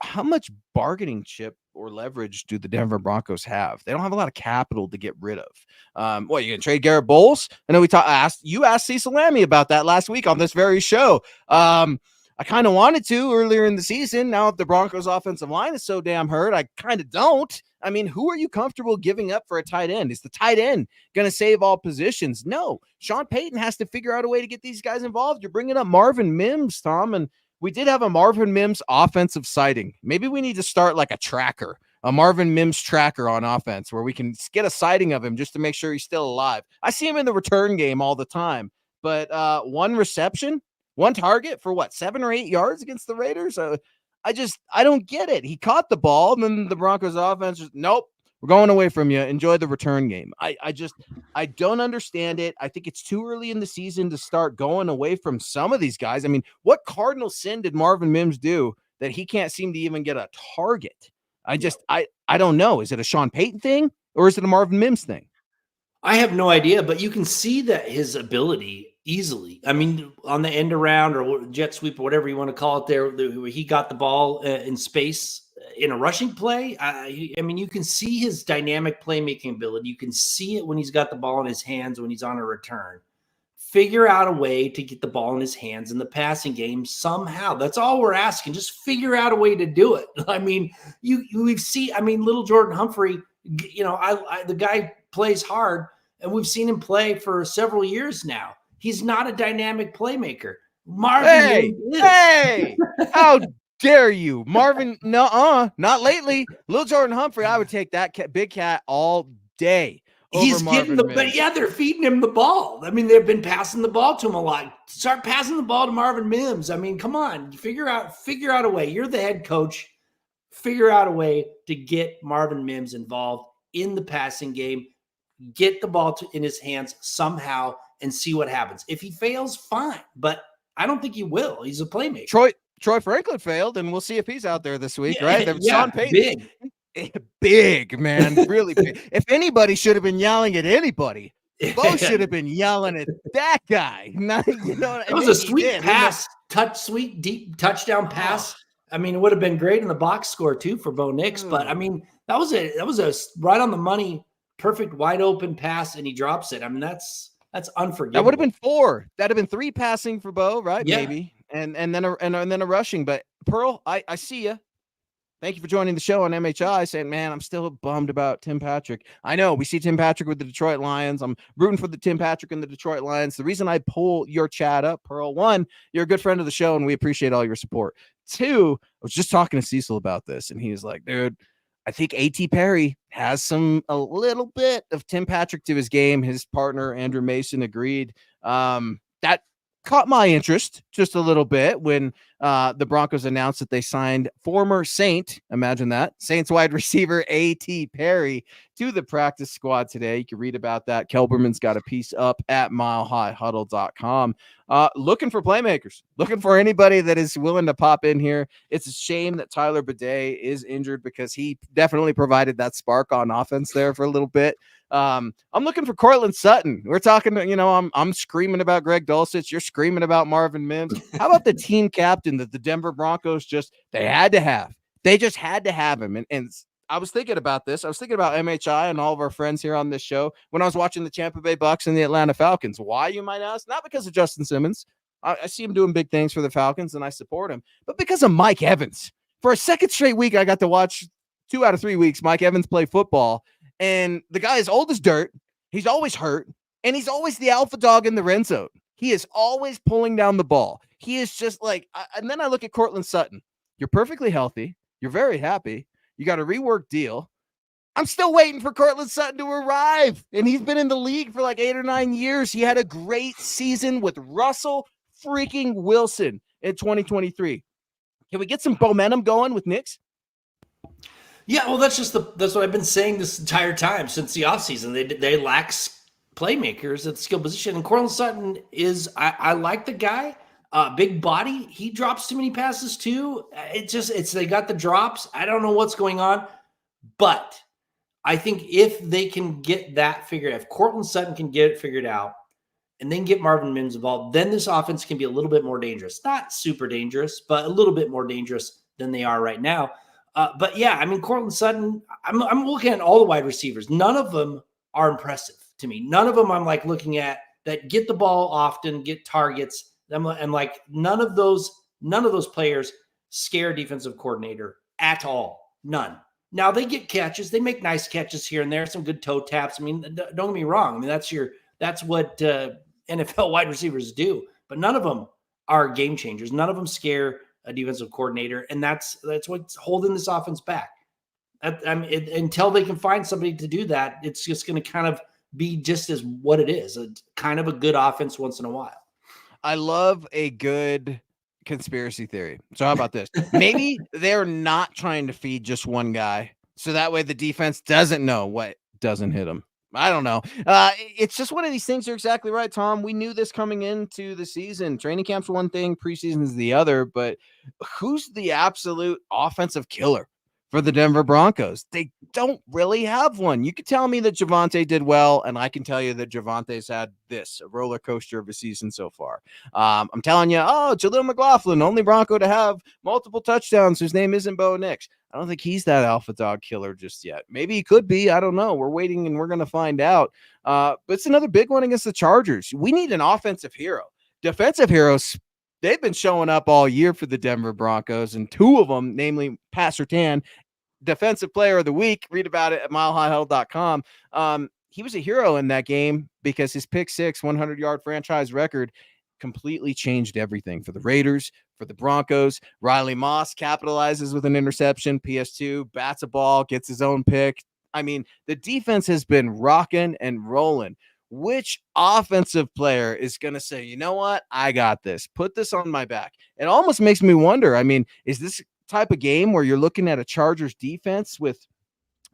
How much bargaining chip or leverage do the Denver Broncos have? They don't have a lot of capital to get rid of. What, you gonna trade Garrett Bowles? I know asked Cecil Lammy about that last week on this very show. I kind of wanted to earlier in the season. Now, if the Broncos offensive line is so damn hurt, I kind of don't. I mean, who are you comfortable giving up for a tight end? Is the tight end going to save all positions? No. Sean Payton has to figure out a way to get these guys involved. You're bringing up Marvin Mims, Tom, and we did have a Marvin Mims offensive sighting. Maybe we need to start like a tracker, a Marvin Mims tracker on offense where we can get a sighting of him just to make sure he's still alive. I see him in the return game all the time, but one reception, one target for what, 7 or 8 yards against the Raiders? I don't get it. He caught the ball, and then the Broncos offense just, nope, we're going away from you. Enjoy the return game. I don't understand it. I think it's too early in the season to start going away from some of these guys. I mean, what cardinal sin did Marvin Mims do that he can't seem to even get a target? I don't know. Is it a Sean Payton thing or is it a Marvin Mims thing? I have no idea, but you can see that his ability easily. I mean, on the end around or jet sweep or whatever you want to call it there, he got the ball in space in a rushing play. I mean, you can see his dynamic playmaking ability. You can see it when he's got the ball in his hands, when he's on a return. Figure out a way to get the ball in his hands in the passing game somehow. That's all we're asking. Just figure out a way to do it. I mean, we've seen, I mean, little Jordan Humphrey, you know, the guy plays hard, and we've seen him play for several years now. He's not a dynamic playmaker. Marvin hey, how dare you? Marvin, not lately. Little Jordan Humphrey, I would take that big cat all day. He's getting but yeah, they're feeding him the ball. I mean, they've been passing the ball to him a lot. Start passing the ball to Marvin Mims. I mean, come on, figure out a way. You're the head coach. Figure out a way to get Marvin Mims involved in the passing game. Get the ball in his hands somehow and see what happens. If he fails, fine, but I don't think he will. He's a playmaker. Troy Franklin failed, and we'll see if he's out there this week, right? Yeah, Sean Payton, big man, really big. If anybody should have been yelling at anybody, both should have been yelling at that guy. It was a sweet pass, sweet deep touchdown pass. I mean, it would have been great in the box score too for Bo Nix, but I mean, that was a right on the money, perfect wide open pass, and he drops it. I mean, that's unforgivable. That would have been 4. That'd have been 3 passing for Bo, right? Yeah. Maybe, and then a rushing. But Pearl, I see you. Thank you for joining the show on MHI. Saying, man, I'm still bummed about Tim Patrick. I know we see Tim Patrick with the Detroit Lions. I'm rooting for the Tim Patrick and the Detroit Lions. The reason I pull your chat up, Pearl, 1, you're a good friend of the show, and we appreciate all your support. 2, I was just talking to Cecil about this, and he's like, dude, I think A.T. Perry has a little bit of Tim Patrick to his game. His partner, Andrew Mason, agreed. That caught my interest just a little bit when the Broncos announced that they signed former Saint, imagine that, Saints wide receiver A.T. Perry to the practice squad today. You can read about that. Kelberman's got a piece up at milehighhuddle.com. Looking for playmakers, looking for anybody that is willing to pop in here. It's a shame that Tyler Bidet is injured because he definitely provided that spark on offense there for a little bit. I'm looking for Cortland Sutton. We're talking, I'm screaming about Greg Dulcich. You're screaming about Marvin Mims. How about the team captain that the Denver Broncos they had to have? They just had to have him. And I was thinking about this. I was thinking about MHI and all of our friends here on this show when I was watching the Tampa Bay Bucks and the Atlanta Falcons. Why, you might ask? Not because of Justin Simmons. I see him doing big things for the Falcons and I support him, but because of Mike Evans. For a second straight week, I got to watch 2 out of 3 weeks Mike Evans play football. And the guy is old as dirt. He's always hurt. And he's always the alpha dog in the red zone. He is always pulling down the ball. He is just like, and then I look at Cortland Sutton. You're perfectly healthy. You're very happy. You got a rework deal. I'm still waiting for Cortland Sutton to arrive. And he's been in the league for like 8 or 9 years. He had a great season with Russell freaking Wilson in 2023. Can we get some momentum going with Knicks? Yeah, well, that's what I've been saying this entire time since the offseason. They lack playmakers at the skill position, and Cortland Sutton is. I like the guy, big body. He drops too many passes too. It's they got the drops. I don't know what's going on, but I think if they can get that figured out, if Cortland Sutton can get it figured out, and then get Marvin Mims involved, then this offense can be a little bit more dangerous. Not super dangerous, but a little bit more dangerous than they are right now. But yeah, I mean, Cortland Sutton, I'm looking at all the wide receivers. None of them are impressive to me. None of them I'm like looking at that get the ball often, get targets. I'm like, none of those players scare defensive coordinator at all. None. Now they get catches. They make nice catches here and there, some good toe taps. I mean, don't get me wrong. I mean, that's what NFL wide receivers do, but none of them are game changers. None of them scare a defensive coordinator, and that's what's holding this offense back. Until they can find somebody to do that, it's just going to kind of be just as what it is, kind of a good offense once in a while. I love a good conspiracy theory. So how about this? Maybe they're not trying to feed just one guy, so that way the defense doesn't know what doesn't hit them. I don't know. It's just one of these things. You're exactly right, Tom. We knew this coming into the season. Training camp's one thing, preseason is the other. But who's the absolute offensive killer for the Denver Broncos? They don't really have one. You could tell me that Javonte did well, and I can tell you that Javonte's had a roller coaster of a season so far. I'm telling you, Jaleel McLaughlin, only Bronco to have multiple touchdowns, whose name isn't Bo Nix. I don't think he's that alpha dog killer just yet. Maybe he could be. I don't know. We're waiting and we're going to find out. But it's another big one against the Chargers. We need an offensive hero. Defensive heroes, they've been showing up all year for the Denver Broncos, and two of them, namely Pat Surtain, Defensive Player of the Week. Read about it at milehighhuddle.com. He was a hero in that game because his pick six 100-yard franchise record completely changed everything for the Raiders, for the Broncos. Riley Moss capitalizes with an interception. PS2 bats a ball, gets his own pick. I mean, the defense has been rocking and rolling. Which offensive player is going to say, you know what? I got this. Put this on my back. It almost makes me wonder. I mean, is this type of game where you're looking at a Chargers defense with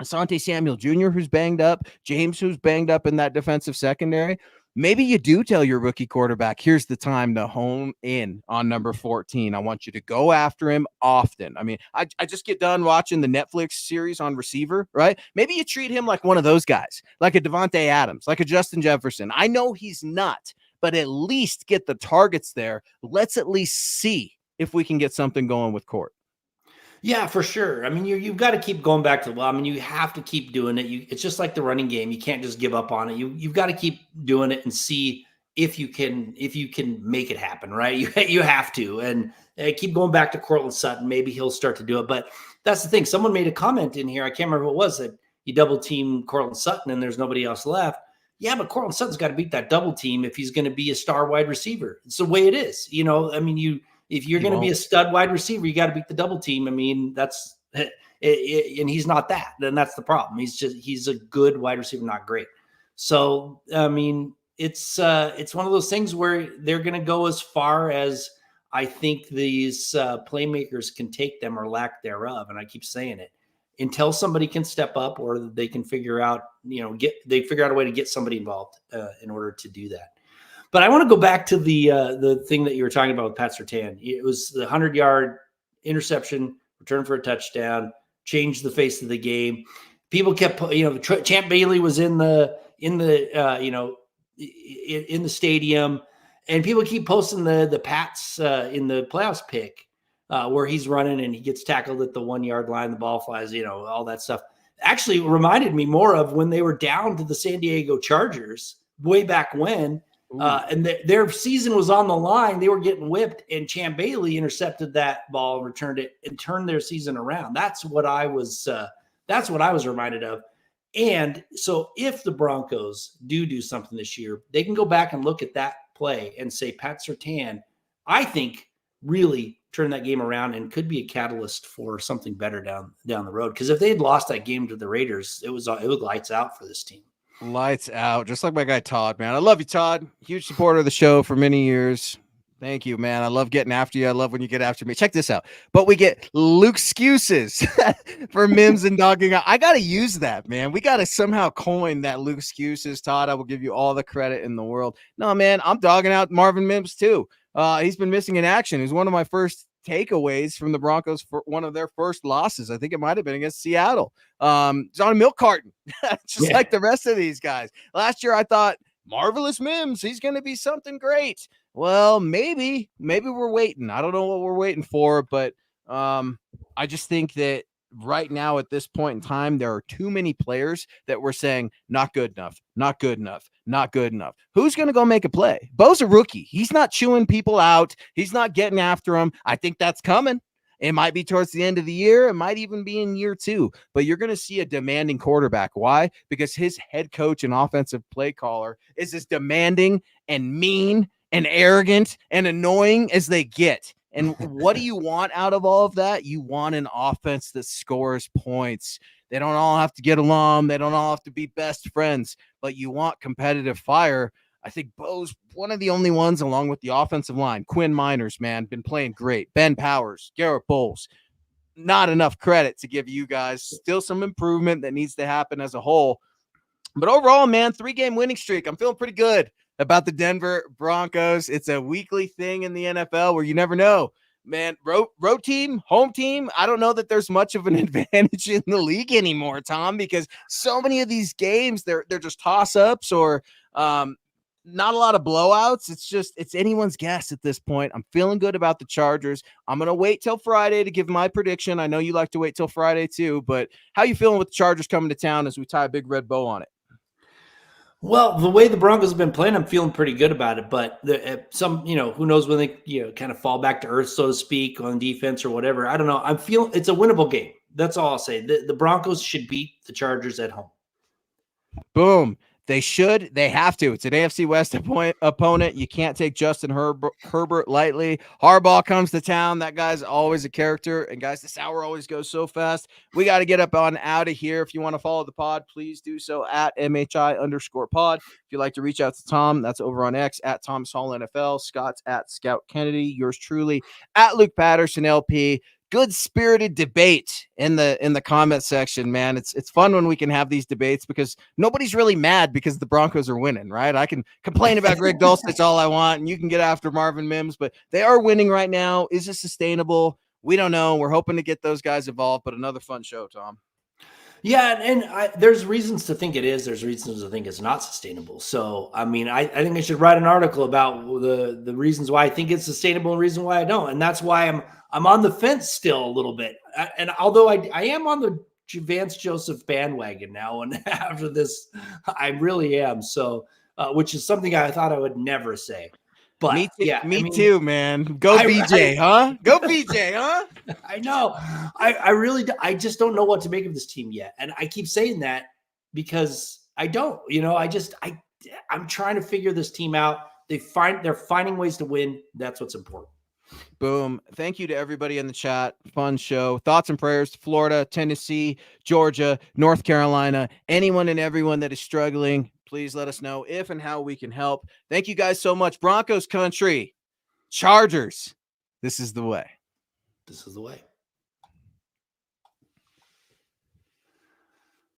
Asante Samuel Jr., who's banged up, James, who's banged up in that defensive secondary? Maybe you do tell your rookie quarterback, here's the time to hone in on number 14. I want you to go after him often. I mean, I just get done watching the Netflix series on receiver, right? Maybe you treat him like one of those guys, like a Devontae Adams, like a Justin Jefferson. I know he's not, but at least get the targets there. Let's at least see if we can get something going with Court. Yeah, for sure. I mean, you've got to keep going back to the well. I mean, you have to keep doing it. It's just like the running game. You can't just give up on it. You've got to keep doing it and see if you can make it happen, right? You have to, and keep going back to Cortland Sutton. Maybe he'll start to do it. But that's the thing. Someone made a comment in here. I can't remember what it was, that you double team Cortland Sutton and there's nobody else left. Yeah, but Cortland Sutton's got to beat that double team if he's going to be a star wide receiver. It's the way it is. I mean, if you're going to be a stud wide receiver, you got to beat the double team. I mean, that's and he's not that. Then that's the problem. He's a good wide receiver, not great. So I mean, it's one of those things where they're going to go as far as I think these playmakers can take them, or lack thereof. And I keep saying it until somebody can step up, or they can figure out, figure out a way to get somebody involved in order to do that. But I want to go back to the thing that you were talking about with Pat Surtain. It was the 100-yard interception, return for a touchdown, changed the face of the game. People kept, Champ Bailey was in the stadium, and people keep posting the Pats in the playoffs pick where he's running and he gets tackled at the 1-yard line, the ball flies, all that stuff. Actually reminded me more of when they were down to the San Diego Chargers way back when. And their season was on the line. They were getting whipped, and Champ Bailey intercepted that ball and returned it and turned their season around. That's what I was reminded of. And so if the Broncos do something this year, they can go back and look at that play and say, Pat Surtain, I think, really turned that game around and could be a catalyst for something better down the road. Because if they had lost that game to the Raiders, it was lights out for this team. Lights out, just like my guy Todd, man. I love you, Todd. Huge supporter of the show for many years. Thank you, man. I love getting after you. I love when you get after me. Check this out. But we get Luke excuses for Mims and dogging out. I got to use that, man. We got to somehow coin that Luke excuses. Todd, I will give you all the credit in the world. No, man, I'm dogging out Marvin Mims too. He's been missing in action. He's one of my first takeaways from the Broncos for one of their first losses. I think it might have been against Seattle. He's on a milk carton, just like the rest of these guys. Last year, I thought, marvelous Mims, he's going to be something great. Well, maybe we're waiting. I don't know what we're waiting for, but I just think that right now at this point in time, there are too many players that we're saying not good enough, not good enough, not good enough. Who's going to go make a play? Bo's a rookie. He's not chewing people out. He's not getting after them. I think that's coming. It might be towards the end of the year. It might even be in year 2, but you're going to see a demanding quarterback. Why? Because his head coach and offensive play caller is as demanding and mean and arrogant and annoying as they get. And what do you want out of all of that? You want an offense that scores points. They don't all have to get along. They don't all have to be best friends, but you want competitive fire. I think Bo's one of the only ones, along with the offensive line. Quinn Miners, man, been playing great. Ben Powers, Garrett Bowles. Not enough credit to give you guys. Still some improvement that needs to happen as a whole. But overall, man, 3-game winning streak. I'm feeling pretty good about the Denver Broncos. It's a weekly thing in the NFL where you never know. Man, road team, home team, I don't know that there's much of an advantage in the league anymore, Tom, because so many of these games, they're just toss-ups or not a lot of blowouts. It's anyone's guess at this point. I'm feeling good about the Chargers. I'm going to wait till Friday to give my prediction. I know you like to wait till Friday too, but how you feeling with the Chargers coming to town as we tie a big red bow on it? Well, the way the Broncos have been playing, I'm feeling pretty good about it. But some, who knows when they, kind of fall back to earth, so to speak, on defense or whatever. I don't know. I'm feeling it's a winnable game. That's all I'll say. The Broncos should beat the Chargers at home. Boom. They should. They have to. It's an AFC West opponent. You can't take Justin Herbert lightly. Harbaugh comes to town. That guy's always a character. And, guys, this hour always goes so fast. We got to get up on out of here. If you want to follow the pod, please do so at MHI_pod. If you'd like to reach out to Tom, that's over on X at Thomas Hall NFL. Scott's at Scout Kennedy. Yours truly at Luke Patterson LP. Good spirited debate in the comment section, man. It's fun when we can have these debates because nobody's really mad because the Broncos are winning, right? I can complain about Greg Dulcich all I want, and you can get after Marvin Mims, but they are winning right now. Is it sustainable? We don't know. We're hoping to get those guys involved, but another fun show, Tom. Yeah, and there's reasons to think it is. There's reasons to think it's not sustainable. So, I mean, I think I should write an article about the reasons why I think it's sustainable and reason why I don't. And that's why I'm on the fence still a little bit. And although I am on the Vance Joseph bandwagon now, and after this, I really am. So, which is something I thought I would never say. But me too, man. Go BJ, huh? Go BJ, huh? I know. I just don't know what to make of this team yet. And I keep saying that because I don't, I'm trying to figure this team out. They're finding ways to win. That's what's important. Boom. Thank you to everybody in the chat. Fun show. Thoughts and prayers to Florida, Tennessee, Georgia, North Carolina, anyone and everyone that is struggling. Please let us know if and how we can help. Thank you guys so much. Broncos country, Chargers. This is the way. This is the way.